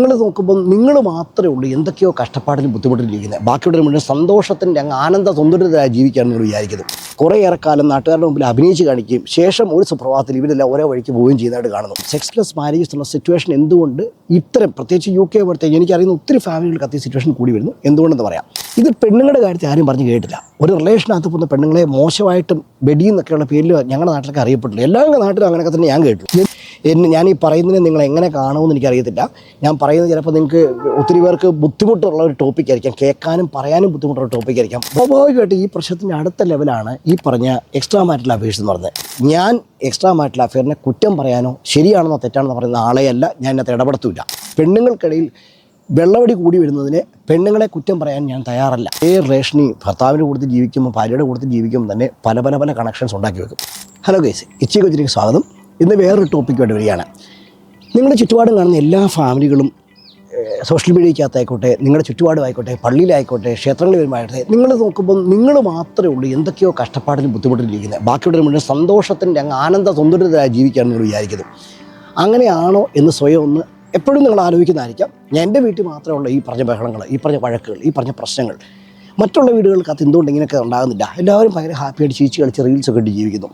നിങ്ങൾ നോക്കുമ്പോൾ നിങ്ങൾ മാത്രമേ ഉള്ളൂ എന്തൊക്കെയോ കഷ്ടപ്പാടിലും ബുദ്ധിമുട്ടിലിരിക്കുന്നത്. ബാക്കിയുടെ മുന്നിൽ സന്തോഷത്തിൻ്റെ അങ്ങ് ആനന്ദ സുന്ദരരായി ജീവിക്കുകയാണ് നിങ്ങൾ വിചാരിക്കുന്നത്. കുറേയേറെ കാലം നാട്ടുകാരുടെ മുമ്പിൽ അഭിനയിച്ച് കാണിക്കുകയും ശേഷം ഒരു സുപ്രഭാതത്തിൽ ഇവരെല്ലാം ഓരോ വഴിക്ക് പോവുകയും ചെയ്യുന്നതായിട്ട് കാണുന്നു. സെക്സ്ലെസ് മാരേജസ് എന്ന സിറ്റുവേഷൻ എന്തുകൊണ്ട് ഇത്തരം പ്രത്യേകിച്ച് UK പോലത്തെ എനിക്കറിയുന്ന ഒത്തിരി ഫാമിലികൾക്ക് അത്തരം സിറ്റുവേഷൻ കൂടി വരുന്നു എന്തുകൊണ്ടെന്ന് പറയാം. ഇത് പെണ്ണുങ്ങളുടെ കാര്യത്തിൽ ആരും പറഞ്ഞു കേട്ടില്ല. ഒരു റിലേഷനകത്ത് പോകുന്ന പെണ്ണുങ്ങളെ മോശമായിട്ടും ബെഡിയെന്നൊക്കെയുള്ള പേരിൽ ഞങ്ങളുടെ നാട്ടിലൊക്കെ അറിയപ്പെട്ടില്ല. എല്ലാ നാട്ടിലും അങ്ങനെയൊക്കെ തന്നെ ഞാൻ കേട്ടു. ഞാൻ ഈ പറയുന്നതിനെ നിങ്ങൾ എങ്ങനെ കാണുമെന്ന് എനിക്കറിയത്തില്ല. ഞാൻ പറയുന്നത് ചിലപ്പോൾ നിങ്ങൾക്ക് ഒത്തിരി പേർക്ക് ബുദ്ധിമുട്ടുള്ള ഒരു ടോപ്പിക്കായിരിക്കാം, കേൾക്കാനും പറയാനും ബുദ്ധിമുട്ടുള്ള ടോപ്പിക്കായിരിക്കാം. സ്വാഭാവികമായിട്ട് ഈ പ്രശ്നത്തിൻ്റെ അടുത്ത ലെവലാണ് ഈ പറഞ്ഞ എക്സ്ട്രാ മാരിറ്റൽ അഫയേഴ്സ് എന്ന് പറഞ്ഞത്. ഞാൻ എക്സ്ട്രാ മാരിറ്റൽ അഫെയറിനെ കുറ്റം പറയാനോ ശരിയാണെന്നോ തെറ്റാണെന്നോ പറയുന്ന ആളെയല്ല, ഞാൻ ഇതിനകത്ത് ഇടപെടത്തില്ല. പെണ്ണുങ്ങൾക്കിടയിൽ വെള്ളവടി കൂടി വരുന്നതിന് പെണ്ണുങ്ങളെ കുറ്റം പറയാൻ ഞാൻ തയ്യാറല്ല. റേഷനി ഭർത്താവിൻ്റെ കൂട്ടത്തിൽ ജീവിക്കുമ്പോൾ ഭാര്യയുടെ കൂട്ടത്തിൽ ജീവിക്കുമ്പോൾ തന്നെ പല പല പല കണക്ഷൻസ് ഉണ്ടാക്കി വെക്കും. ഹലോ ഗൈസ്, ഇച്ചി കൊച്ചിലേക്ക് സ്വാഗതം. ഇന്ന് വേറൊരു ടോപ്പിക്കുമായിട്ട് വരികയാണ്. നിങ്ങളുടെ ചുറ്റുപാടും കാണുന്ന എല്ലാ ഫാമിലികളും സോഷ്യൽ മീഡിയയ്ക്കകത്തായിക്കോട്ടെ, നിങ്ങളുടെ ചുറ്റുപാടുമായിക്കോട്ടെ, പള്ളിയിലായിക്കോട്ടെ, ക്ഷേത്രങ്ങളിൽ വരുമായിട്ടെ, നിങ്ങൾ നോക്കുമ്പോൾ നിങ്ങൾ മാത്രമേ ഉള്ളൂ എന്തൊക്കെയോ കഷ്ടപ്പാടിലും ബുദ്ധിമുട്ടിലിരിക്കുന്നത്. ബാക്കിയുടെ മുന്നിൽ സന്തോഷത്തിൻ്റെ അങ്ങ് ആനന്ദ സുന്ദരരായി ജീവിക്കുകയാണ് നിങ്ങൾ വിചാരിക്കുന്നത്. അങ്ങനെയാണോ എന്ന് സ്വയം ഒന്ന് എപ്പോഴും നിങ്ങൾ ആലോചിക്കുന്നതായിരിക്കാം. ഞാൻ എൻ്റെ വീട്ടിൽ മാത്രമേ ഉള്ളൂ ഈ പറഞ്ഞ ബഹളങ്ങൾ, ഈ പറഞ്ഞ വഴക്കുകൾ, ഈ പറഞ്ഞ പ്രശ്നങ്ങൾ. മറ്റുള്ള വീടുകൾക്കകത്ത് എന്തുകൊണ്ട് ഇങ്ങനെയൊക്കെ ഉണ്ടാകുന്നില്ല? എല്ലാവരും ഭയങ്കര ഹാപ്പിയായിട്ട് ചീച്ച് കളിച്ച് റീൽസൊക്കെ ഇട്ട് ജീവിക്കുന്നു.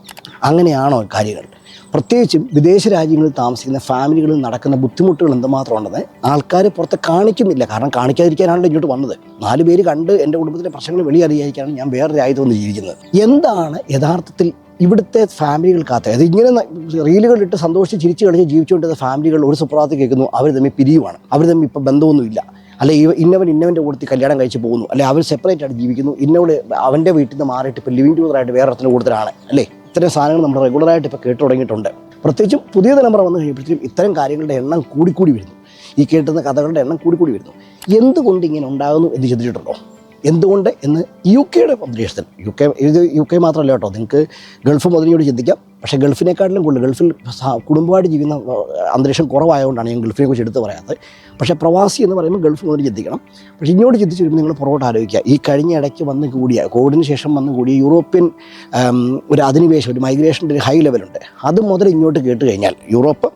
അങ്ങനെയാണോ കാര്യങ്ങൾ? പ്രത്യേകിച്ചും വിദേശ രാജ്യങ്ങളിൽ താമസിക്കുന്ന ഫാമിലികളിൽ നടക്കുന്ന ബുദ്ധിമുട്ടുകൾ എന്തുമാത്രം ഉണ്ടെന്ന് ആൾക്കാർ പുറത്ത് കാണിക്കുന്നില്ല. കാരണം കാണിക്കാതിരിക്കാനാണല്ലോ ഇങ്ങോട്ട് വന്നത്. 4 പേര് കണ്ട് എൻ്റെ കുടുംബത്തിലെ പ്രശ്നങ്ങൾ വെളിയറിയാതിരിക്കാനാണ് ഞാൻ വേറെ രാജ്യത്ത് വന്ന് ജീവിക്കുന്നത്. എന്താണ് യഥാർത്ഥത്തിൽ ഇവിടുത്തെ ഫാമിലികൾക്കകത്ത്? അത് ഇങ്ങനെ റീലുകളിട്ട് സന്തോഷിച്ച് ചിരിച്ച് കളിച്ച് ജീവിച്ചുകൊണ്ടിരുന്ന ഫാമിലികൾ ഒരു സുപ്രഭാതത്തിൽ കേൾക്കുന്നു അവർ തമ്മിൽ പിരിയുവാണ്, അവർ തമ്മിൽ ഇപ്പോൾ ബന്ധമൊന്നുമില്ല, അല്ലെ ഇന്നവൻ്റെ കൂട്ടത്തിൽ കല്യാണം കഴിച്ച് പോകുന്നു, അല്ലെ അവർ സെപ്പറേറ്റ് ആയിട്ട് ജീവിക്കുന്നു, ഇന്നോട് അവൻ്റെ വീട്ടിൽ നിന്ന് മാറിയിട്ട് ഇപ്പോൾ ലിവിങ് ടുഗദറായിട്ട് വേറെ ഒരുത്തൻ്റെ കൂടുതലാണ്, അല്ലേ? ഇത്തരം സാധനങ്ങൾ നമ്മൾ റെഗുലറായിട്ട് ഇപ്പോൾ കേട്ടു തുടങ്ങിയിട്ടുണ്ട്. പ്രത്യേകിച്ചും പുതിയ തലമുറ വന്നു കഴിയുമ്പോഴത്തേക്കും ഇത്തരം കാര്യങ്ങളുടെ എണ്ണം കൂടിക്കൂടി വരുന്നു. ഈ കേട്ടുന്ന കഥകളുടെ എണ്ണം കൂടിക്കൂടി വരുന്നു. എന്തുകൊണ്ട് ഇങ്ങനെ ഉണ്ടാകുന്നു എന്ന് ചിന്തിച്ചിട്ടുണ്ടോ? എന്തുകൊണ്ട് എന്ന് UK അന്തരീക്ഷത്തിൽ, UK മാത്രമല്ല കേട്ടോ, നിങ്ങൾക്ക് ഗൾഫ് മുതലിയോട് ചിന്തിക്കാം. പക്ഷേ ഗൾഫിനെക്കാട്ടിലും കൂടുതൽ ഗൾഫിൽ കുടുംബമായിട്ട് ജീവിക്കുന്ന അന്തരീക്ഷം കുറവായതുകൊണ്ടാണ് ഞാൻ ഗൾഫിനെ കുറിച്ച് എടുത്ത് പറയാത്തത്. പക്ഷേ പ്രവാസി എന്ന് പറയുമ്പോൾ ഗൾഫ് മുതൽ ചിന്തിക്കണം. പക്ഷേ ഇങ്ങോട്ട് ചിന്തിച്ച് വരുമ്പോൾ നിങ്ങൾ പുറകോട്ട് ആലോചിക്കുക. ഈ കഴിഞ്ഞ ഇടയ്ക്ക് വന്ന് കൂടിയ കോവിഡിന് ശേഷം വന്ന് കൂടിയ യൂറോപ്യൻ ഒരു അധിനിവേശം, ഒരു മൈഗ്രേഷൻ്റെ ഒരു ഹൈ ലെവലുണ്ട്. അത് മുതൽ ഇങ്ങോട്ട് കേട്ട് കഴിഞ്ഞാൽ യൂറോപ്പ്,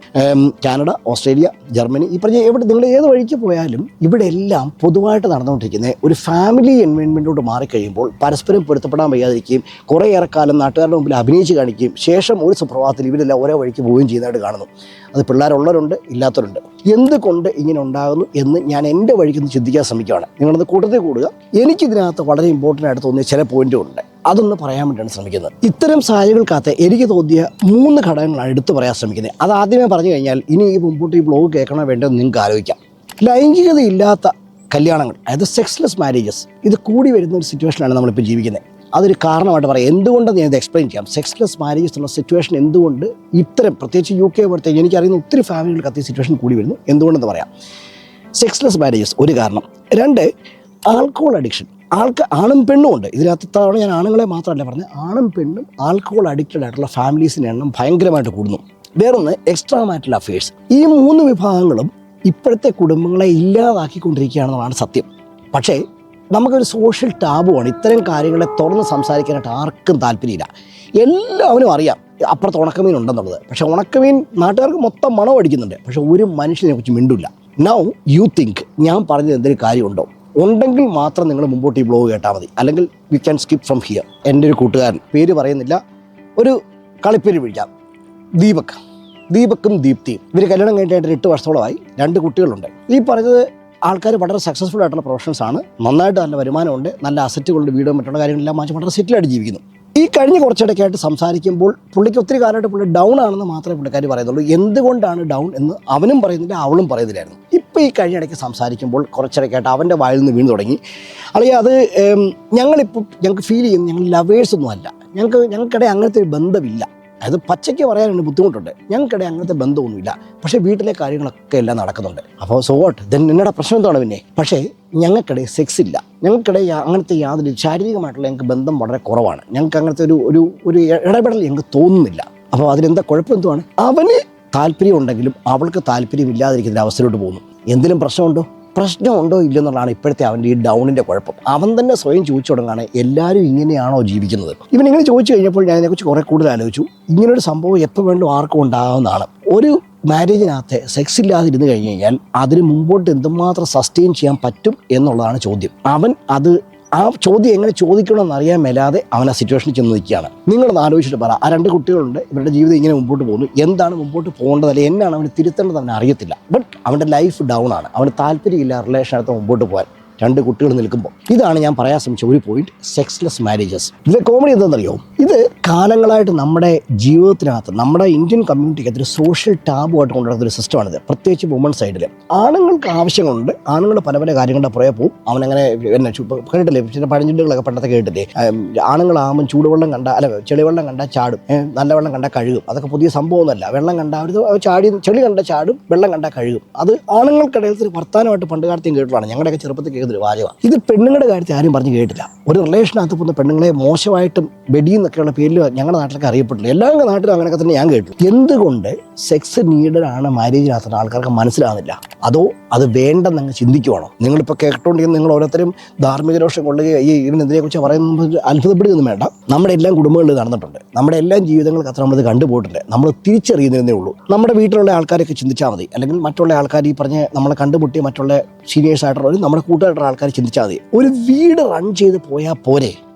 കാനഡ, ഓസ്ട്രേലിയ, ജർമ്മനി, ഈ പറഞ്ഞ എവിടെ നിങ്ങൾ ഏത് വഴിക്ക് പോയാലും ഇവിടെ എല്ലാം പൊതുവായിട്ട് നടന്നുകൊണ്ടിരിക്കുന്നത് ഒരു ഫാമിലി എൻവയോൺമെൻറ്റോട്ട് മാറിക്കഴിയുമ്പോൾ പരസ്പരം പൊരുത്തപ്പെടാൻ വയ്യാതിരിക്കുകയും കുറേയേറെ കാലം നാട്ടുകാരുടെ മുമ്പിൽ അഭിനയിച്ച് കാണിക്കുകയും ശേഷം ഒരു സുപ്രഭാതത്തിൽ ഇവരെല്ലാം ഓരോ വഴിക്ക് പോവുകയും ചെയ്യുന്നതായിട്ട് കാണുന്നു. അത് പിള്ളേരുള്ളവരുണ്ട്, ഇല്ലാത്തവരുണ്ട്. എന്തുകൊണ്ട് ഇങ്ങനെ ഉണ്ടാകുന്നു എന്ന് ഞാൻ എൻ്റെ വഴിക്കൊന്ന് ചിന്തിക്കാൻ ശ്രമിക്കുകയാണ്. നിങ്ങളത് കൂട്ടത്തിൽ കൂടുക. എനിക്കിതിനകത്ത് വളരെ ഇമ്പോർട്ടൻ്റ് ആയിട്ട് തോന്നിയ ചില പോയിന്റുകളുണ്ട്, അതൊന്ന് പറയാൻ വേണ്ടിയാണ് ശ്രമിക്കുന്നത്. ഇത്തരം സാഹചര്യങ്ങൾക്കകത്ത് എനിക്ക് തോന്നിയ 3 ഘടകങ്ങളാണ് എടുത്തു പറയാൻ ശ്രമിക്കുന്നത്. അത് ആദ്യമേ പറഞ്ഞു കഴിഞ്ഞാൽ ഇനി ഈ മുമ്പോട്ട് ഈ ബ്ലോഗ് കേൾക്കണോ വേണ്ടത് നിങ്ങൾക്ക് ആലോചിക്കാം. ലൈംഗികതയില്ലാത്ത കല്യാണങ്ങൾ, അതായത് സെക്സ്ലെസ് മാരേജസ്, ഇത് കൂടി വരുന്ന ഒരു സിറ്റുവേഷനാണ് നമ്മളിപ്പോൾ ജീവിക്കുന്നത്. അതൊരു കാരണമായിട്ട് പറയാം. എന്തുകൊണ്ടെന്ന് ഞാനിത് എക്സ്പ്ലെയിൻ ചെയ്യാം. സെക്സ്ലെസ് മാരേജസ് എന്ന സിറ്റുവേഷൻ എന്തുകൊണ്ട് ഇത്തരം പ്രത്യേകിച്ച് UK പോലത്തെ എനിക്കറിയുന്ന ഒത്തിരി ഫാമിലികൾക്ക് അത്തരം സിറ്റുവേഷൻ കൂടി വരുന്നു എന്തുകൊണ്ടെന്ന് പറയാം. സെക്സ്ലെസ് മാരേജസ് ഒരു കാരണം. 2, ആൽക്കഹോൾ അഡിക്ഷൻ. ആണും പെണ്ണും ഉണ്ട് ഇതിനകത്ത്. തവണ ഞാൻ ആണുങ്ങളെ മാത്രമല്ല പറഞ്ഞത്, ആണും പെണ്ണും ആൽക്കഹോൾ അഡിക്റ്റഡ് ആയിട്ടുള്ള ഫാമിലീസിൻ്റെ എണ്ണം ഭയങ്കരമായിട്ട് കൂടുന്നു. വേറൊന്ന് എക്സ്ട്രാ മാരിറ്റൽ അഫയേഴ്സ്. ഈ 3 വിഭാഗങ്ങളും ഇപ്പോഴത്തെ കുടുംബങ്ങളെ ഇല്ലാതാക്കിക്കൊണ്ടിരിക്കുകയാണെന്നാണ് സത്യം. പക്ഷേ നമുക്കൊരു സോഷ്യൽ ടാബുമാണ്. ഇത്തരം കാര്യങ്ങളെ തുറന്ന് സംസാരിക്കാനായിട്ട് ആർക്കും താല്പര്യമില്ല. എല്ലാവരും അറിയാം അപ്പുറത്ത് ഉണക്കമീൻ ഉണ്ടെന്നുള്ളത്. പക്ഷേ ഉണക്കമീൻ നാട്ടുകാർക്ക് മൊത്തം മണം അടിക്കുന്നുണ്ട്. പക്ഷേ ഒരു മനുഷ്യനെ കുറിച്ച് മിണ്ടില്ല. നൗ യു തിങ്ക് ഞാൻ പറഞ്ഞത് എന്തെങ്കിലും കാര്യമുണ്ടോ? ഉണ്ടെങ്കിൽ മാത്രം നിങ്ങൾ മുമ്പോട്ട് ഈ ബ്ലോഗ് കേട്ടാൽ മതി, അല്ലെങ്കിൽ we can skip from here. എൻ്റെ ഒരു കൂട്ടുകാരൻ, പേര് പറയുന്നില്ല, ഒരു കളിപ്പേര് വിളിക്കാം, ദീപക്കും ദീപ്തിയും. ഇവർ കല്യാണം കഴിഞ്ഞിട്ട് 8 വർഷത്തോളമായി, 2 കുട്ടികളുണ്ട്. ഈ പറഞ്ഞത് ആൾക്കാർ വളരെ സക്സസ്ഫുൾ ആയിട്ടുള്ള പ്രൊഫഷൻസ് ആണ്. നന്നായിട്ട് നല്ല വരുമാനമുണ്ട്, നല്ല അസറ്റുകളുടെ വീടും മറ്റുള്ള കാര്യങ്ങളെല്ലാം വാങ്ങിച്ച് വളരെ സെറ്റിലായിട്ട് ജീവിക്കുന്നു. ഈ കഴിഞ്ഞ കുറച്ചിടയ്ക്കായിട്ട് സംസാരിക്കുമ്പോൾ പുള്ളിക്ക് ഒത്തിരി കാലമായിട്ട് പുള്ളി ഡൗൺ ആണെന്ന് മാത്രമേ പുള്ളിക്കാർ പറയുന്നുള്ളൂ. എന്തുകൊണ്ടാണ് ഡൗൺ എന്ന് അവനും പറയുന്നില്ല, അവളും പറയുന്നില്ലായിരുന്നു. ഇപ്പോൾ ഈ കഴിഞ്ഞ ഇടയ്ക്ക് സംസാരിക്കുമ്പോൾ കുറച്ചിടയ്ക്കായിട്ട് അവൻ്റെ വായിൽ നിന്ന് വീണ് തുടങ്ങി. അല്ലെങ്കിൽ അത് ഞങ്ങൾക്ക് ഫീൽ ചെയ്യുന്നു ഞങ്ങൾ ലവേഴ്സൊന്നും അല്ല, ഞങ്ങൾക്കിടെ അങ്ങനത്തെ ഒരു ബന്ധമില്ല. അത് പച്ചയ്ക്ക് പറയാനുള്ള ബുദ്ധിമുട്ടുണ്ട്. ഞങ്ങൾക്കിടെ അങ്ങനത്തെ ബന്ധമൊന്നുമില്ല, പക്ഷേ വീട്ടിലെ കാര്യങ്ങളൊക്കെ എല്ലാം നടക്കുന്നുണ്ട്. അപ്പോൾ സോ വാട്ട് ദെൻ, എന്നോട് പ്രശ്നം എന്താണ് പിന്നെ? പക്ഷേ ഞങ്ങൾക്കിടെ സെക്സ് ഇല്ല, ഞങ്ങൾക്കിടെ അങ്ങനത്തെ യാതൊരു ശാരീരികമായിട്ടുള്ള ഞങ്ങൾക്ക് ബന്ധം വളരെ കുറവാണ്. ഞങ്ങൾക്ക് അങ്ങനത്തെ ഒരു ഇടപെടൽ ഞങ്ങൾക്ക് തോന്നുന്നില്ല. അപ്പോൾ അതിലെന്താ കുഴപ്പം എന്തുവാണ്? അവന് താല്പര്യം ഉണ്ടെങ്കിലും അവൾക്ക് താല്പര്യമില്ലാതിരിക്കുന്ന അവസ്ഥയിലോട്ട് പോകുന്നു. എന്തെങ്കിലും പ്രശ്നമുണ്ടോ ഇല്ലെന്നുള്ളതാണ് ഇപ്പോഴത്തെ അവൻ്റെ ഈ ഡൗണിൻ്റെ കുഴപ്പം. അവൻ തന്നെ സ്വയം ചോദിച്ചു തുടങ്ങാണ്, എല്ലാവരും ഇങ്ങനെയാണോ ജീവിക്കുന്നത്? ഇവനിങ്ങനെ ചോദിച്ചു കഴിഞ്ഞപ്പോൾ ഞാൻ അതിനെക്കുറിച്ച് കുറേ കൂടുതൽ ആലോചിച്ചു. ഇങ്ങനൊരു സംഭവം എപ്പോൾ വേണ്ടും ആർക്കും ഉണ്ടാകുന്നതാണ്. ഒരു മാരേജിനകത്ത് സെക്സ് ഇല്ലാതിരുന്ന് കഴിഞ്ഞ് കഴിഞ്ഞാൽ അതിന് മുമ്പോട്ട് എന്തുമാത്രം സസ്റ്റെയിൻ ചെയ്യാൻ പറ്റും എന്നുള്ളതാണ് ചോദ്യം. അവൻ അത് ആ ചോദ്യം എങ്ങനെ ചോദിക്കണമെന്ന് അറിയാൻ മേലാതെ അവൻ ആ സിറ്റുവേഷനിൽ ചെന്ന് നിൽക്കുകയാണ്. നിങ്ങളൊന്ന് ആലോചിച്ചിട്ട് പറ, ആ 2 കുട്ടികളുണ്ട്, ഇവരുടെ ജീവിതം ഇങ്ങനെ മുമ്പോട്ട് പോകുന്നു, എന്താണ് മുമ്പോട്ട് പോകേണ്ടത്, അല്ലെങ്കിൽ എന്നാണ് അവന് തിരുത്തേണ്ടത് അവന് അറിയത്തില്ല. ബട്ട് അവൻ്റെ ലൈഫ് ഡൗൺ ആണ്, അവന് താല്പര്യമില്ല റിലേഷനകത്ത് മുമ്പോട്ട് പോകാൻ. 2 കുട്ടികൾ നിൽക്കുമ്പോൾ ഇതാണ് ഞാൻ പറയാൻ ശ്രമിച്ച ഒരു പോയിന്റ്, സെക്സ്ലെസ് മാരേജസ്. ഇതിലെ കോമഡി എന്താണെന്നറിയോ, ഇത് കാലങ്ങളായിട്ട് നമ്മുടെ ജീവിതത്തിനകത്ത്, നമ്മുടെ ഇന്ത്യൻ കമ്മ്യൂണിറ്റിക്ക് അതൊരു സോഷ്യൽ ടാബുമായിട്ട് കൊണ്ടുവരുന്ന ഒരു സിസ്റ്റമാണിത്. പ്രത്യേകിച്ച് വുമൺ സൈഡിൽ ആണുങ്ങൾക്ക് ആവശ്യങ്ങളുണ്ട്, ആണുങ്ങൾ പല പല കാര്യങ്ങളുടെ പുറകെ പോവും. അവനങ്ങനെ എന്നെ കേട്ടില്ലേ, ചില പഴഞ്ചൊല്ലുകളൊക്കെ പണ്ടത്തെ കേട്ടില്ലേ, ആണുങ്ങളാകുമ്പോൾ ചൂടുവെള്ളം കണ്ട ചെളിവെള്ളം കണ്ടാൽ ചാടും, നല്ല വെള്ളം കണ്ടാൽ കഴുകും. അതൊക്കെ പുതിയ സംഭവമൊന്നുമല്ല. വെള്ളം കണ്ടാൽ ചാടി, ചെളി കണ്ട ചാടും, വെള്ളം കണ്ടാൽ കഴുകും. അത് ആണുങ്ങൾക്കിടയിൽ ഒരു വർത്തമാനമായിട്ട് പണ്ട് കാലത്തെയും കേട്ടിട്ടാണ്, ഞങ്ങളുടെയൊക്കെ ചെറുപ്പത്തിൽ കേൾക്കുന്ന ഒരു വാചകമാണ്. ഇത് പെണ്ണുങ്ങളുടെ കാര്യത്തിൽ ആരും പറഞ്ഞു കേട്ടില്ല. ഒരു റിലേഷനകത്ത് പോകുന്ന പെണ്ണുങ്ങളെ മോശമായിട്ടും ബെഡി എന്നൊക്കെയുള്ള പേരിൽ ഞങ്ങളുടെ നാട്ടിലൊക്കെ അറിയപ്പെട്ടില്ല. എല്ലാ നാട്ടിലും അങ്ങനെയൊക്കെ തന്നെ ഞാൻ കേട്ടു. എന്തുകൊണ്ട് സെക്സ് നീഡഡാണ് മാരേജിനകത്തുള്ള ആൾക്കാർക്ക് മനസ്സിലാകുന്നില്ല? അതോ അത് വേണ്ടെന്നങ്ങ് ചിന്തിക്കുവാണോ? നിങ്ങളിപ്പോൾ കേട്ടോണ്ടെങ്കിൽ നിങ്ങൾ ഓരോരുത്തരും ധാർമ്മിക രോഷം കൊള്ളുകയും ഇതിനെതിരെക്കുറിച്ച് പറയുന്നത് അത്ഭുതപ്പെടുകയൊന്നും വേണ്ട. നമ്മുടെ എല്ലാം കുടുംബങ്ങളിൽ നടന്നിട്ടുണ്ട്, നമ്മുടെ എല്ലാം ജീവിതങ്ങൾക്കത്ര നമ്മളിത് കണ്ടുപോയിട്ടുണ്ട്. നമ്മൾ തിരിച്ചറിയുന്നതേ ഉള്ളൂ. നമ്മുടെ വീട്ടിലുള്ള ആൾക്കാരൊക്കെ ചിന്തിച്ചാൽ മതി, അല്ലെങ്കിൽ മറ്റുള്ള ആൾക്കാർ ഈ പറഞ്ഞ് നമ്മളെ കണ്ടുമുട്ടിയ മറ്റുള്ള സീനിയേഴ്സ് ആയിട്ടുള്ള നമ്മുടെ കൂട്ടുകാരുടെ ആൾക്കാർ ചിന്തിച്ചാൽ മതി. ഒരു വീട് റൺ ചെയ്ത് പോയാൽ പോരെ,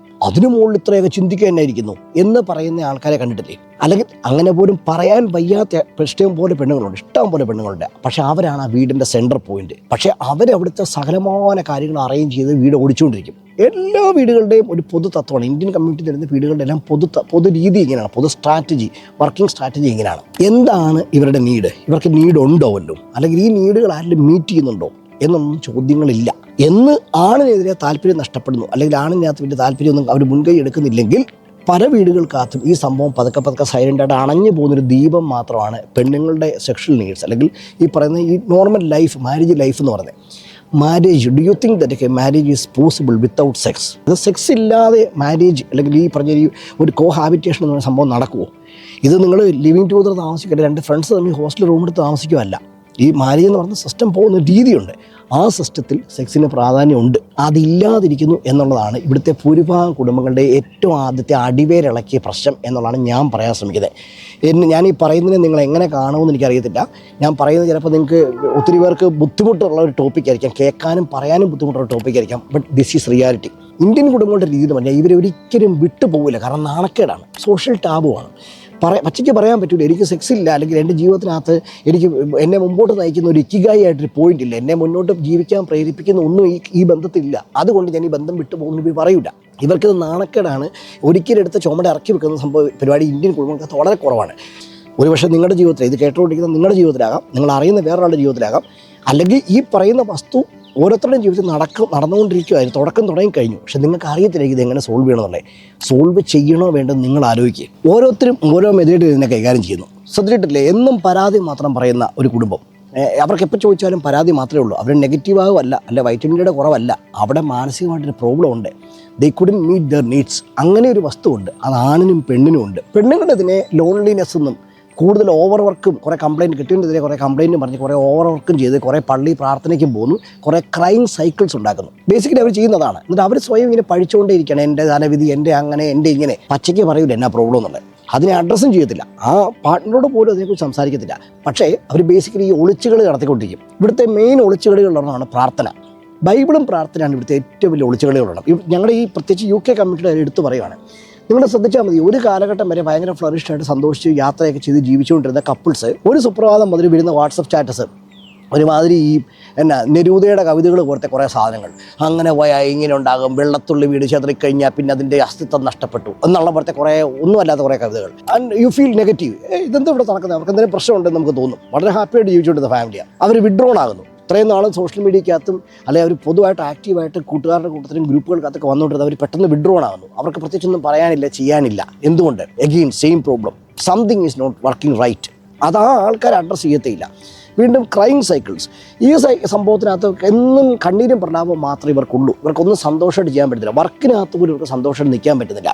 അതിനു മുകളിൽ ഇത്രയൊക്കെ ചിന്തിക്കുക തന്നെയായിരിക്കുന്നു എന്ന് പറയുന്ന ആൾക്കാരെ കണ്ടിട്ടില്ലേ? അല്ലെങ്കിൽ അങ്ങനെ പോലും പറയാൻ വയ്യാത്ത ഇഷ്ടം പോലെ പെണ്ണുങ്ങളുണ്ട്. പക്ഷെ അവരാണ് ആ വീടിൻ്റെ സെൻറ്റർ പോയിന്റ്. പക്ഷേ അവരവിടുത്തെ സകലമായ കാര്യങ്ങൾ അറേഞ്ച് ചെയ്ത് വീട് ഓടിച്ചുകൊണ്ടിരിക്കും. എല്ലാ വീടുകളുടെയും ഒരു പൊതു തത്വമാണ്, ഇന്ത്യൻ കമ്മ്യൂണിറ്റി തരുന്ന വീടുകളുടെ എല്ലാം പൊതു രീതി ഇങ്ങനെയാണ്, പൊതു സ്ട്രാറ്റജി, വർക്കിംഗ് സ്ട്രാറ്റജി ഇങ്ങനെയാണ്. എന്താണ് ഇവരുടെ നീഡ്? ഇവർക്ക് നീഡ് ഉണ്ടോ വല്ലതും, അല്ലെങ്കിൽ ഈ നീഡുകൾ ആരെങ്കിലും മീറ്റ് ചെയ്യുന്നുണ്ടോ എന്നൊന്നും ചോദ്യങ്ങളില്ല. എന്ന് ആണിനെതിരെ താല്പര്യം നഷ്ടപ്പെടുന്നു, അല്ലെങ്കിൽ ആണിനകത്ത് വലിയ താല്പര്യമൊന്നും അവർ മുൻകൈ എടുക്കുന്നില്ലെങ്കിൽ പല വീടുകൾക്കകത്തും ഈ സംഭവം പതുക്കെ സൈലൻ്റായിട്ട് അണഞ്ഞു പോകുന്നൊരു ദീപം മാത്രമാണ് പെണ്ണുങ്ങളുടെ സെക്ഷൽ നീഡ്സ്, അല്ലെങ്കിൽ ഈ പറയുന്ന ഈ നോർമൽ ലൈഫ്, മാരേജ് ലൈഫ് എന്ന് പറയുന്നത്. Marriage, do you think that marriage is possible without sex? ഇത് സെക്സ് ഇല്ലാതെ മാരേജ്, അല്ലെങ്കിൽ ഈ പറഞ്ഞ ഒരു കോഹാബിറ്റേഷൻ എന്ന് പറയുന്ന സംഭവം നടക്കുമോ? ഇത് നിങ്ങൾ ലിവിങ് ടുഗദർ താമസിക്കട്ടെ, 2 ഫ്രണ്ട്സ് തമ്മിൽ ഹോസ്റ്റൽ റൂമെടുത്ത് താമസിക്കുമല്ല. ഈ മാരേജ് എന്ന് പറഞ്ഞ സിസ്റ്റം പോകുന്ന രീതിയുണ്ട്. ആ സിസ്റ്റത്തിൽ സെക്സിന് പ്രാധാന്യമുണ്ട്. അതില്ലാതിരിക്കുന്നു എന്നുള്ളതാണ് ഇവിടുത്തെ ഭൂരിഭാഗം കുടുംബങ്ങളുടെ ഏറ്റവും ആദ്യത്തെ അടിവേരിളക്കിയ പ്രശ്നം എന്നുള്ളതാണ് ഞാൻ പറയാൻ ശ്രമിക്കുന്നത്. ഞാൻ ഈ പറയുന്നതിനെ നിങ്ങൾ എങ്ങനെ കാണുമെന്ന് എനിക്കറിയത്തില്ല. ഞാൻ പറയുന്നത് ചിലപ്പോൾ നിങ്ങൾക്ക് ഒത്തിരി പേർക്ക് ബുദ്ധിമുട്ടുള്ള ഒരു ടോപ്പിക്കായിരിക്കാം, കേൾക്കാനും പറയാനും ബുദ്ധിമുട്ടുള്ള ടോപ്പിക്കായിരിക്കാം. But this is reality. Indian കുടുംബങ്ങളുടെ രീതി എന്ന് പറഞ്ഞാൽ ഇവരൊരിക്കലും വിട്ടുപോകില്ല. കാരണം നാണക്കേടാണ്, സോഷ്യൽ ടാബുവാണ്. പച്ചയ്ക്ക് പറയാൻ പറ്റില്ല, എനിക്ക് സെക്സ് ഇല്ല, അല്ലെങ്കിൽ എൻ്റെ ജീവിതത്തിനകത്ത് എനിക്ക് എന്നെ മുമ്പോട്ട് നയിക്കുന്ന ഒരു ഇക്കിഗായി ആയിട്ടൊരു പോയിന്റ് ഇല്ല, എന്നെ മുന്നോട്ട് ജീവിക്കാൻ പ്രേരിപ്പിക്കുന്ന ഒന്നും ഈ ബന്ധത്തിലില്ല, അതുകൊണ്ട് ഞാൻ ഈ ബന്ധം വിട്ടുപോകുന്നു ഇവർ പറയില്ല. ഇവർക്കിത് നാണക്കേടാണ്. ഒരിക്കലും എടുത്ത ചുമട് ഇറക്കി വെക്കുന്ന സംഭവം പരിപാടി ഇന്ത്യൻ കുടുംബങ്ങൾക്ക് വളരെ കുറവാണ്. ഒരുപക്ഷെ നിങ്ങളുടെ ജീവിതത്തിൽ, ഇത് കേട്ടുകൊണ്ടിരിക്കുന്ന നിങ്ങളുടെ ജീവിതത്തിലാകാം, നിങ്ങൾ അറിയുന്ന വേറൊരാളുടെ ജീവിതത്തിലാകാം, അല്ലെങ്കിൽ ഈ പറയുന്ന വസ്തു ഓരോരുത്തരുടെയും ജീവിതത്തിൽ നടന്നുകൊണ്ടിരിക്കുമായിരുന്നു. തുടക്കം തുടങ്ങിക്കഴിഞ്ഞു, പക്ഷെ നിങ്ങൾക്ക് അറിയത്തില്ല ഇത് എങ്ങനെ സോൾവ് ചെയ്യണമെന്നുള്ളത്. സോൾവ് ചെയ്യണോ വേണ്ടത് നിങ്ങൾ ആലോചിക്കുക. ഓരോരുത്തരും ഓരോ മെതേഡ് ഇതിനെ കൈകാര്യം ചെയ്യുന്നു. ശ്രദ്ധിച്ചിട്ടില്ലേ, എന്നും പരാതി മാത്രം പറയുന്ന ഒരു കുടുംബം. അവർക്ക് എപ്പോൾ ചോദിച്ചാലും പരാതി മാത്രമേ ഉള്ളൂ. അവർ നെഗറ്റീവാകുമല്ല, അല്ല വൈറ്റമിൻ ഡിയുടെ കുറവല്ല, അവിടെ മാനസികമായിട്ടൊരു പ്രോബ്ലം ഉണ്ട്. ദേ കുഡ്ന്റ് മീറ്റ് ദർ നീഡ്സ്. അങ്ങനെ ഒരു വസ്തുവുണ്ട്, അത് ആണിനും പെണ്ണിനും ഉണ്ട്. പെണ്ണുങ്ങളുടെ ഇതിനെ ലോൺലിനെസ് എന്നും കൂടുതൽ ഓവർ വർക്കും, കുറേ കംപ്ലയിൻറ്റ് കിട്ടിയതിനെതിരെ കുറേ കംപ്ലയിൻറ്റും പറഞ്ഞ് കുറേ ഓവർ വർക്കും ചെയ്ത് കുറേ പള്ളി പ്രാർത്ഥനയ്ക്കും പോകുന്നു, കുറേ ക്രൈം സൈക്കിൾസ് ഉണ്ടാക്കുന്നു. ബേസിക്കലി അവർ ചെയ്യുന്നതാണ്. എന്നിട്ട് അവർ സ്വയം ഇങ്ങനെ പഴിച്ചുകൊണ്ടേയിരിക്കുകയാണ്, എൻ്റെ തലവിധി, എൻ്റെ അങ്ങനെ, എൻ്റെ ഇങ്ങനെ. പച്ചയ്ക്ക് പറയൂല എന്നാ പ്രോബ്ലം എന്നുള്ളത്. അതിനെ അഡ്രസ്സും ചെയ്യത്തില്ല, ആ പാർട്ട്ണറോട് പോലും അതിനെക്കുറിച്ച് സംസാരിക്കത്തില്ല. പക്ഷേ അവർ ബേസിക്കലി ഈ ഒളിച്ചുകളി നടത്തിക്കൊണ്ടിരിക്കും. ഇവിടുത്തെ മെയിൻ ഒളിച്ചുകളികളൊന്നാണ് പ്രാർത്ഥന. ബൈബിളും പ്രാർത്ഥനയാണ് ഇവിടുത്തെ ഏറ്റവും വലിയ ഒളിച്ചുകളികളുള്ളത്. ഞങ്ങളുടെ ഈ പ്രത്യേകിച്ച് UK കമ്മ്യൂണിറ്റിയുടെ എടുത്തു പറയുകയാണ്. നിങ്ങൾ ശ്രദ്ധിച്ചാൽ മതി, ഒരു കാലഘട്ടം വരെ ഭയങ്കര ഫ്ലറിഷ്ഡായിട്ട് സന്തോഷിച്ച് യാത്രയൊക്കെ ചെയ്ത് ജീവിച്ചുകൊണ്ടിരുന്ന കപ്പിൾസ് ഒരു സുപ്രഭാതം മുതൽ വരുന്ന വാട്സപ്പ് സ്റ്റാറ്റസ് ഒരുമാതിരി ഈ നെരൂദയുടെ കവിതകൾ പോലത്തെ കുറേ സാധനങ്ങൾ, അങ്ങനെ പോയാൽ ഇങ്ങനെ ഉണ്ടാകും, വെള്ളത്തുള്ളി വീട് ചെതറിക്കഴിഞ്ഞാൽ പിന്നെ അതിൻ്റെ അസ്തിത്വം നഷ്ടപ്പെട്ടു എന്നുള്ള പോലത്തെ കുറേ ഒന്നുമല്ലാത്ത കുറേ കവിതകൾ. And you feel negative. ഇതെന്താ ഇവിടെ നടക്കുന്നത്, അവർക്ക് എന്തെങ്കിലും പ്രശ്നമുണ്ടെന്ന് നമുക്ക് തോന്നും. വളരെ ഹാപ്പിയായിട്ട് ജീവിച്ചുകൊണ്ടിരുന്ന ഫാമിലിയാണ്. അവർ വിഡ്രോൺ ആകുന്നു. ഇത്രയും നാളും സോഷ്യൽ മീഡിയക്കകത്തും അല്ലെങ്കിൽ അവർ പൊതുവായിട്ട് ആക്റ്റീവായിട്ട് കൂട്ടുകാരുടെ കൂട്ടത്തിലും ഗ്രൂപ്പുകൾക്കകത്തൊക്കെ വന്നുകൊണ്ടിരുന്നത് അവർ പെട്ടെന്ന് വിഡ്രോൺ ആകുന്നു. അവർക്ക് പ്രത്യേകിച്ചൊന്നും പറയാനില്ല, ചെയ്യാനില്ല. എന്തുകൊണ്ട്? Again same problem, something is not working right. അത് ആ ആൾക്കാർ അഡ്രസ്സ് ചെയ്യത്തേയില്ല. വീണ്ടും ക്രൈം സൈക്കിൾസ്. ഈ സംഭവത്തിനകത്ത് എന്നും കണ്ണീരും പ്രലാപവും മാത്രമേ ഇവർക്കുള്ളൂ. ഇവർക്കൊന്നും സന്തോഷമായിട്ട് ചെയ്യാൻ പറ്റത്തില്ല. വർക്കിനകത്ത് പോലും ഇവർക്ക് സന്തോഷമായിട്ട് നിൽക്കാൻ പറ്റുന്നില്ല.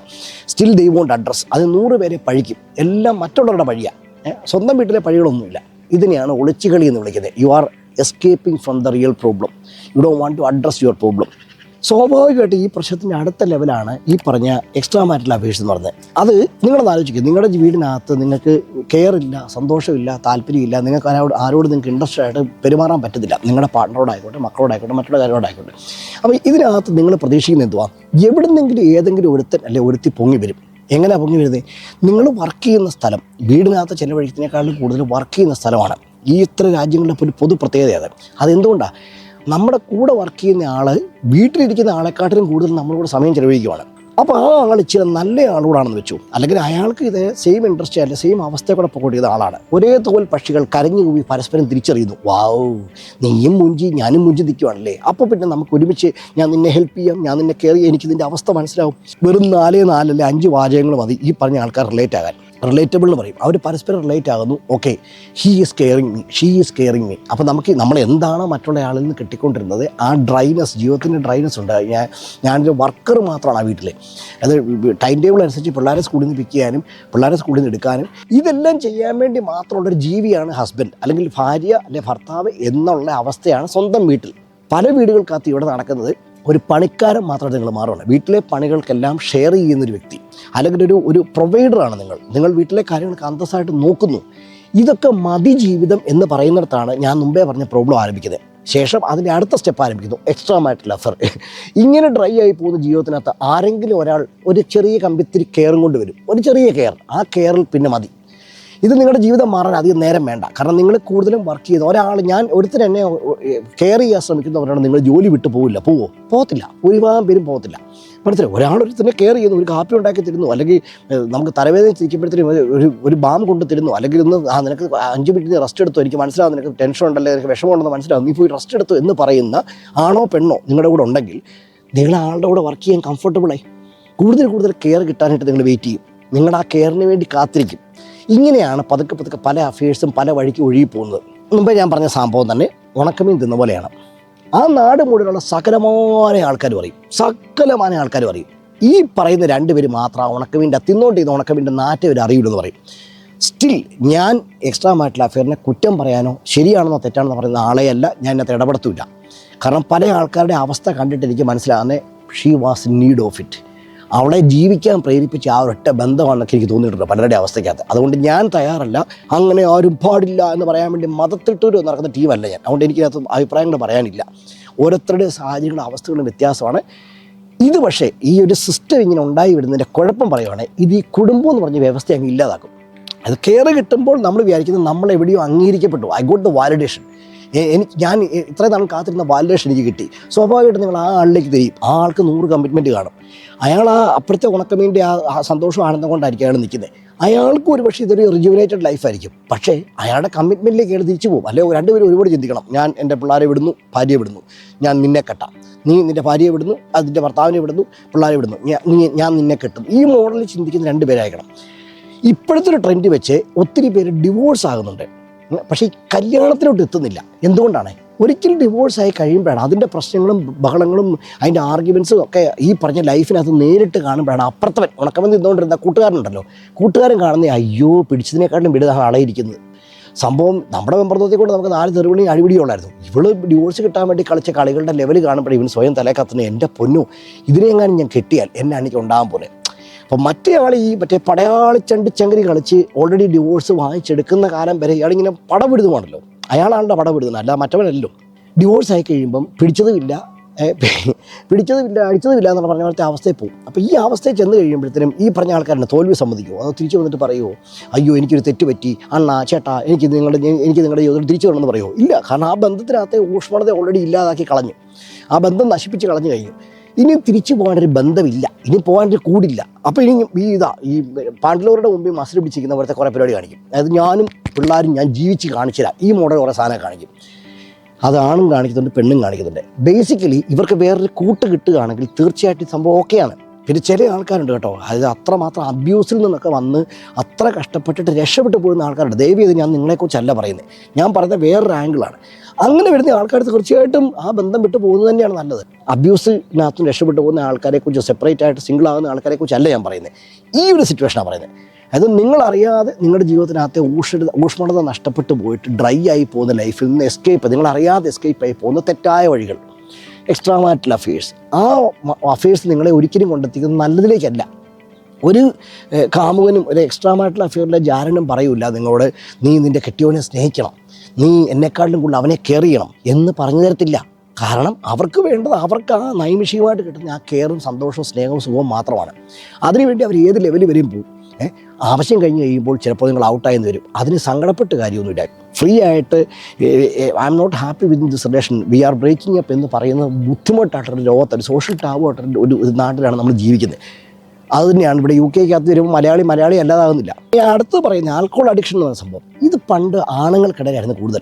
Still they won't address. അത് 100 പേരെ പഴിക്കും. എല്ലാം മറ്റുള്ളവരുടെ പഴിയാണ്, സ്വന്തം വീട്ടിലെ പഴികളൊന്നുമില്ല. ഇതിനെയാണ് ഒളിച്ചുകളി എന്ന് വിളിക്കുന്നത്. You are escaping from the real problem. You don't want to address your problem. സ്വാഭാവികമായിട്ട് ഈ പ്രശ്നത്തിൻ്റെ അടുത്ത ലെവലാണ് ഈ പറഞ്ഞ എക്സ്ട്രാ മാരിറ്റൽ അഫയേഴ്സ് എന്ന് പറഞ്ഞത്. അത് നിങ്ങളൊന്ന് ആലോചിക്കുക, നിങ്ങളുടെ വീടിനകത്ത് നിങ്ങൾക്ക് കെയർ ഇല്ല, സന്തോഷമില്ല, താല്പര്യമില്ല, നിങ്ങൾക്ക് ആരോട് നിങ്ങൾക്ക് ഇൻട്രസ്റ്റ് ആയിട്ട് പെരുമാറാൻ പറ്റത്തില്ല, നിങ്ങളുടെ പാർട്ട്ണറോടായിക്കോട്ടെ, മക്കളോടായിക്കോട്ടെ, മറ്റുള്ള കാര്യങ്ങളോടായിക്കോട്ടെ. അപ്പോൾ ഇതിനകത്ത് നിങ്ങൾ പ്രതീക്ഷിക്കുന്ന എന്തുവാ, എവിടുന്നെങ്കിലും ഏതെങ്കിലും ഒരുത്തൻ അല്ലെ ഒരുത്തി പൊങ്ങി വരും. എങ്ങനെയാണ് പൊങ്ങി വരുന്നത്? നിങ്ങൾ വർക്ക് ചെയ്യുന്ന സ്ഥലം, വീടിനകത്ത് ചിലവഴിക്കുന്നതിനേക്കാളും കൂടുതൽ വർക്ക് ചെയ്യുന്ന സ്ഥലമാണ്. ഈ ഇത്ര രാജ്യങ്ങളുടെ ഒരു പൊതു പ്രത്യേകത അതെന്തുകൊണ്ടാണ്? നമ്മുടെ കൂടെ വർക്ക് ചെയ്യുന്ന ആൾ വീട്ടിലിരിക്കുന്ന ആളെക്കാട്ടിലും കൂടുതൽ നമ്മളോട് സമയം ചിലവഴിക്കുകയാണ്. അപ്പോൾ ആ ആൾ ഇച്ചിരി നല്ല ആളോടാണെന്ന് വെച്ചു, അല്ലെങ്കിൽ അയാൾക്ക് ഇത് സെയിം ഇൻട്രസ്റ്റ് അല്ല സെയിം അവസ്ഥയെ കൂടെ പോകേണ്ട ആളാണ്. ഒരേ തോൽ പക്ഷികൾ കരഞ്ഞു കൂടി പരസ്പരം തിരിച്ചറിയുന്നു. വാവ്, നീയും മുഞ്ചി ഞാനും മുഞ്ചി നിൽക്കുവാണല്ലേ, അപ്പോൾ പിന്നെ നമുക്ക് ഒരുമിച്ച് ഞാൻ നിന്നെ ഹെൽപ്പ് ചെയ്യാം, ഞാൻ നിന്നെ കെയർ ചെയ്യാം, എനിക്ക് നിൻ്റെ അവസ്ഥ മനസ്സിലാവും. വെറും 4 അല്ലെ 5 വാചകങ്ങൾ മതി ഈ പറഞ്ഞ ആൾക്കാർ റിലേറ്റ് ആകാൻ. റിലേറ്റബിൾ എന്ന് പറയും, അവർ പരസ്പരം റിലേറ്റ് ആകുന്നു. Okay, he is caring me, she is caring me. അപ്പോൾ നമുക്ക് നമ്മൾ എന്താണോ മറ്റുള്ള ആളിൽ നിന്ന് കിട്ടിക്കൊണ്ടിരുന്നത്, ആ ഡ്രൈനെസ്, ജീവിതത്തിൻ്റെ ഡ്രൈനെസ് ഉണ്ട്. ഞാനൊരു വർക്കർ മാത്രമാണ് ആ വീട്ടിൽ. അത് ടൈം ടേബിൾ അനുസരിച്ച് പിള്ളേരെ സ്കൂളിൽ നിന്ന് പിക്ക് ചെയ്യാനും പിള്ളേരെ സ്കൂളിൽ നിന്ന് എടുക്കാനും ഇതെല്ലാം ചെയ്യാൻ വേണ്ടി മാത്രമുള്ളൊരു ജീവിയാണ് ഹസ്ബൻഡ് അല്ലെങ്കിൽ ഭാര്യ അല്ലെ ഭർത്താവ് എന്നുള്ള അവസ്ഥയാണ് സ്വന്തം വീട്ടിൽ. പല വീടുകൾക്കകത്ത് ഇവിടെ നടക്കുന്നത് ഒരു പണിക്കാരൻ മാത്രമായിട്ട് നിങ്ങൾ മാറുകയാണ്. വീട്ടിലെ പണികൾക്കെല്ലാം ഷെയർ ചെയ്യുന്നൊരു വ്യക്തി, അല്ലെങ്കിൽ ഒരു പ്രൊവൈഡറാണ് നിങ്ങൾ വീട്ടിലെ കാര്യങ്ങൾക്ക് അന്തസ്സായിട്ട് നോക്കുന്നു. ഇതൊക്കെ മതി ജീവിതം എന്ന് പറയുന്നിടത്താണ് ഞാൻ മുമ്പേ പറഞ്ഞ പ്രോബ്ലം ആരംഭിക്കുന്നത്. ശേഷം അതിൻ്റെ അടുത്ത സ്റ്റെപ്പ് ആരംഭിക്കുന്നു, എക്സ്ട്രാ മാരിറ്റൽ അഫെയർ. ഇങ്ങനെ ഡ്രൈ ആയി പോകുന്ന ജീവിതത്തിനകത്ത് ആരെങ്കിലും ഒരാൾ ഒരു ചെറിയ കമ്പിത്തിരി കെയറും കൊണ്ട് വരും, ഒരു ചെറിയ കെയർ. ആ കെയറിൽ പിന്നെ മതി. ഇത് നിങ്ങളുടെ ജീവിതം മാറാൻ അധികം നേരം വേണ്ട. കാരണം നിങ്ങൾ കൂടുതലും വർക്ക് ചെയ്യുന്ന ഒരാൾ, ഞാൻ ഒരുത്തർ എന്നെ കെയർ ചെയ്യാൻ ശ്രമിക്കുന്നവരാണ്, നിങ്ങൾ ജോലി വിട്ട് പോകത്തില്ല. ഒരുപാട് പേരും പോകത്തില്ല. മനസ്സിലായി? ഒരാളൊരുത്തന്നെ കെയർ ചെയ്യുന്നു, ഒരു കാപ്പി ഉണ്ടാക്കി തരുന്നു, അല്ലെങ്കിൽ നമുക്ക് തലവേദന ചിരിക്കുമ്പോഴത്തേനും ഒരു ബാം കൊണ്ട് തരുന്നു, അല്ലെങ്കിൽ ഒന്ന് നിനക്ക് 5 മിനിറ്റ് റെസ്റ്റ് എടുത്തു, എനിക്ക് മനസ്സിലാവും നിനക്ക് ടെൻഷൻ ഉണ്ടല്ലേ, നിനക്ക് വിഷമമുണ്ടെന്ന് മനസ്സിലാവും, നീ പോയി റെസ്റ്റ് എടുത്തു എന്ന് പറയുന്ന ആണോ പെണ്ണോ നിങ്ങളുടെ കൂടെ ഉണ്ടെങ്കിൽ നിങ്ങൾ ആളുടെ കൂടെ വർക്ക് ചെയ്യാൻ കംഫർട്ടബിളായി കൂടുതൽ കെയർ കിട്ടാനായിട്ട് നിങ്ങൾ വെയിറ്റ് ചെയ്യും. നിങ്ങളുടെ ആ കെയറിന് വേണ്ടി കാത്തിരിക്കും. ഇങ്ങനെയാണ് പതുക്കെ പല അഫയേഴ്സും പല വഴിക്ക് ഒഴുകി പോകുന്നത്. മുമ്പേ ഞാൻ പറഞ്ഞ സംഭവം തന്നെ ഉണക്കമീൻ തിന്ന പോലെയാണ്. ആ നാട് മുഴുവനുള്ള സകലമായ ആൾക്കാർ പറയും ഈ പറയുന്ന 2 പേര് മാത്രം ഉണക്കമീൻ്റെ തിന്നുകൊണ്ടിരുന്ന ഉണക്കമീൻ്റെ നാറ്റം ഒരു അറിയില്ലെന്ന് പറയും. സ്റ്റിൽ ഞാൻ എക്സ്ട്രാ മാരിറ്റൽ അഫെയറിനെ കുറ്റം പറയാനോ ശരിയാണെന്നോ തെറ്റാണെന്നോ പറയുന്ന ആളെയല്ല, ഞാൻ ഇതിനകത്ത് ഇടപെടുത്തില്ല. കാരണം പല ആൾക്കാരുടെ അവസ്ഥ കണ്ടിട്ട് എനിക്ക് മനസ്സിലാകുന്നത് she was in need of it. അവളെ ജീവിക്കാൻ പ്രേരിപ്പിച്ച ആ ഒരൊറ്റ ബന്ധമാണെന്നൊക്കെ എനിക്ക് തോന്നിയിട്ടുണ്ട് പലരുടെ അവസ്ഥയ്ക്കകത്ത്. അതുകൊണ്ട് ഞാൻ തയ്യാറല്ല, അങ്ങനെ ആരും പാടില്ല എന്ന് പറയാൻ വേണ്ടി മതത്തിട്ടൊരു നടക്കുന്ന ടീമല്ല ഞാൻ. അതുകൊണ്ട് എനിക്കതിനകത്ത് അഭിപ്രായങ്ങൾ പറയാനില്ല. ഓരോരുത്തരുടെ സാഹചര്യങ്ങളും അവസ്ഥകളും വ്യത്യാസമാണ്. ഇത് പക്ഷേ ഈ ഒരു സിസ്റ്റം ഇങ്ങനെ ഉണ്ടായി വരുന്നതിൻ്റെ കുഴപ്പം പറയുവാണെങ്കിൽ ഇത് ഈ കുടുംബം എന്ന് പറഞ്ഞ വ്യവസ്ഥ അങ്ങ് ഇല്ലാതാക്കും. അത് കെയർ കിട്ടുമ്പോൾ നമ്മൾ വിചാരിക്കുന്നത് നമ്മളെവിടെയോ അംഗീകരിക്കപ്പെട്ടു, ഐ ഗോട്ട് ദ വാലിഡേഷൻ. ഞാൻ ഇത്രയും നാൾ കാത്തിരുന്ന വാലിഡേഷൻ എനിക്ക് കിട്ടി. സ്വാഭാവികമായിട്ട് നിങ്ങൾ ആ ആളിലേക്ക് തിരിയും. ആ ആൾക്ക് 100 കമ്മിറ്റ്മെൻറ്റ് കാണും. അയാൾ ആ അപ്പുറത്തെ ഉണക്കമീൻ്റെ ആ സന്തോഷം ആനന്ദം കൊണ്ടായിരിക്കും അയാൾ നിൽക്കുന്നത്. അയാൾക്കും ഒരു പക്ഷേ ഇതൊരു റിജുവിനേറ്റഡ് ലൈഫായിരിക്കും. പക്ഷേ അയാളുടെ കമ്മിറ്റ്മെൻറ്റിലേക്ക് അയാൾ തിരിച്ചു പോകും. അല്ലെങ്കിൽ 2 പേരും ഒരുപാട് ചിന്തിക്കണം. ഞാൻ എൻ്റെ പിള്ളേരെ വിടുന്നു, ഭാര്യയെ വിടുന്നു, ഞാൻ നിന്നെ കെട്ടാം, നീ നിൻ്റെ ഭാര്യയെ വിടുന്നു, അതിൻ്റെ ഭർത്താവിനെ വിടുന്നു, പിള്ളേരെ വിടുന്നു, ഞാൻ നിന്നെ കെട്ടും. ഈ മോഡലിൽ ചിന്തിക്കുന്ന 2 പേരായിരിക്കണം. ഇപ്പോഴത്തെ ഒരു ട്രെൻഡ് വെച്ച് ഒത്തിരി പേര് ഡിവോഴ്സ് ആകുന്നുണ്ട്. പക്ഷേ ഈ കല്യാണത്തിലോട്ട് എത്തുന്നില്ല. എന്തുകൊണ്ടാണ്? ഒരിക്കലും ഡിവോഴ്സായി കഴിയുമ്പോഴാണ് അതിൻ്റെ പ്രശ്നങ്ങളും ബഹളങ്ങളും അതിൻ്റെ ആർഗ്യുമെൻസും ഒക്കെ ഈ പറഞ്ഞ ലൈഫിനകത്ത് നേരിട്ട് കാണുമ്പോഴാണ് അപ്പുറത്തവൻ ഉണക്കമെന്ന് നിന്നുകൊണ്ടിരുന്ന കൂട്ടുകാരൻ കാണുന്ന അയ്യോ പിടിച്ചതിനെക്കാട്ടിലും വിടുതാണ് ആളായിരിക്കുന്നത്. സംഭവം നമ്മുടെ മെമ്പർത്തോത്തെ കൊണ്ട് നമുക്ക് 4 തെരുവിളി അടിപിടിയുള്ളായിരുന്നു. ഇവള് ഡിവോഴ്സ് കിട്ടാൻ വേണ്ടി കളിച്ച കളികളുടെ ലെവൽ കാണുമ്പോൾ ഇവൻ സ്വയം തലേ കത്തുന്നത്, എൻ്റെ പൊന്നു ഇതിനെങ്ങാനും ഞാൻ കെട്ടിയാൽ എന്നെ എനിക്ക് ഉണ്ടാകാൻ പോലെ. അപ്പോൾ മറ്റേ ആൾ ഈ പടയാളിച്ചണ്ടി കളിച്ച് ഓൾറെഡി ഡിവോഴ്സ് വാങ്ങിച്ചെടുക്കുന്ന കാലം വരെ ഇയാളിങ്ങനെ പടവിടുതുമാണല്ലോ. അയാളാളുടെ പടവിടുന്നത്, അല്ല മറ്റവനല്ലോ. ഡിവോഴ്സ് ആയി കഴിയുമ്പം പിടിച്ചതുമില്ല അടിച്ചതുമില്ല എന്ന് പറഞ്ഞ പോലത്തെ അവസ്ഥയിൽ പോകും. അപ്പോൾ ഈ അവസ്ഥയിൽ ചെന്ന് കഴിയുമ്പോഴത്തേനും ഈ പറഞ്ഞ ആൾക്കാരുടെ തോൽവി സമ്മതിക്കുമോ? അത് തിരിച്ചു വന്നിട്ട് പറയുമോ അയ്യോ എനിക്കൊരു തെറ്റ് പറ്റി അണ്ണാ ചേട്ടാ എനിക്ക് നിങ്ങളുടെ ജീവിതത്തിൽ തിരിച്ചു വരണമെന്ന് പറയുമോ? ഇല്ല. കാരണം ആ ബന്ധത്തിനകത്തെ ഊഷ്മളത ഓൾറെഡി ഇല്ലാതാക്കി കളഞ്ഞു, ആ ബന്ധം നശിപ്പിച്ച് കളഞ്ഞു കഴിഞ്ഞു. ഇനി തിരിച്ചു പോകാനൊരു ബന്ധമില്ല, ഇനി പോകാനൊരു കൂടില്ല. അപ്പോൾ ഇനി ഈ പാണ്ഡവരുടെ മുമ്പിൽ മസിൽ പിടിച്ചിരിക്കുന്ന പോലത്തെ കുറേ പരിപാടി കാണിക്കും. അതായത് ഞാനും പിള്ളേരും ഞാൻ ജീവിച്ച് കാണിച്ചില്ല, ഈ മോഡൽ കുറേ സാധനം കാണിക്കും. അത് ആണും കാണിക്കുന്നുണ്ട്, പെണ്ണും കാണിക്കുന്നുണ്ട്. ബേസിക്കലി ഇവർക്ക് വേറൊരു കൂട്ട് കിട്ടുകയാണെങ്കിൽ തീർച്ചയായിട്ടും സംഭവം ഓക്കെയാണ്. പിന്നെ ചില ആൾക്കാരുണ്ട് കേട്ടോ, അതായത് അത്രമാത്രം അബ്യൂസിൽ നിന്നൊക്കെ വന്ന് അത്ര കഷ്ടപ്പെട്ടിട്ട് രക്ഷപ്പെട്ടു പോകുന്ന ആൾക്കാരുണ്ട്. ദയവ് ചെയ്ത് ഞാൻ നിങ്ങളെക്കുറിച്ചല്ല പറയുന്നത്, ഞാൻ പറയുന്നത് വേറൊരു ആംഗിളാണ്. അങ്ങനെ വരുന്ന ആൾക്കാർ തീർച്ചയായിട്ടും ആ ബന്ധം വിട്ടു പോകുന്നത് തന്നെയാണ് നല്ലത്. അബ്യൂസിനകത്തും രക്ഷപ്പെട്ടു പോകുന്ന ആൾക്കാരെക്കുറിച്ച്, സെപ്പറേറ്റ് ആയിട്ട് സിംഗിൾ ആകുന്ന ആൾക്കാരെക്കുറിച്ചല്ല ഞാൻ പറയുന്നത്, ഈ ഒരു സിറ്റുവേഷനാണ് പറയുന്നത്. അത് നിങ്ങളറിയാതെ നിങ്ങളുടെ ജീവിതത്തിനകത്തെ ഊഷ്മളത നഷ്ടപ്പെട്ടു പോയിട്ട് ഡ്രൈ ആയി പോകുന്ന ലൈഫിൽ നിന്ന് നിങ്ങളറിയാതെ എസ്കേപ്പ് ആയി പോകുന്ന തെറ്റായ വഴികൾ. Extra marital affairs. ആ അഫെയേഴ്സ് നിങ്ങളെ ഒരിക്കലും കൊണ്ടെത്തിക്കുന്നത് നല്ലതിലേക്കല്ല. ഒരു കാമുകനും ഒരു എക്സ്ട്രാ മാരിറ്റൽ അഫെയറിലെ ജാരനും പറയൂല നിങ്ങളോട് നീ നിൻ്റെ കെട്ടിയവനെ സ്നേഹിക്കണം, നീ എന്നെക്കാട്ടിലും കൂടുതൽ അവനെ കെയർ ചെയ്യണം എന്ന് പറഞ്ഞു തരത്തില്ല. കാരണം അവർക്ക് വേണ്ടത് അവർക്ക് ആ നൈമിഷികമായിട്ട് കിട്ടുന്ന ആ കെയറും സന്തോഷവും സ്നേഹവും സുഖവും മാത്രമാണ്. അതിനുവേണ്ടി അവർ ഏത് ലെവലിൽ വരെയും പോകും. ആവശ്യം കഴിഞ്ഞ് കഴിയുമ്പോൾ ചിലപ്പോൾ നിങ്ങൾ ഔട്ടായെന്ന് വരും. അതിന് സങ്കടപ്പെട്ട് കാര്യമൊന്നുമില്ല. ഫ്രീ ആയിട്ട് I am not happy with this relation, we are breaking up എന്ന് പറയുന്നത് ബുദ്ധിമുട്ടായിട്ടൊരു ലോകത്തൊരു സോഷ്യൽ ടാബുമായിട്ടൊരു ഒരു നാട്ടിലാണ് നമ്മൾ ജീവിക്കുന്നത്. അത് തന്നെയാണ് ഇവിടെ UK-ക്കകത്ത് വരുമ്പോൾ മലയാളി അല്ലാതാകുന്നില്ല. അടുത്ത് പറയുന്ന ആൽക്കഹോൾ അഡിക്ഷൻ എന്ന് പറയുന്ന സംഭവം, ഇത് പണ്ട് ആണുങ്ങൾക്കിടയിലായിരുന്നു കൂടുതൽ.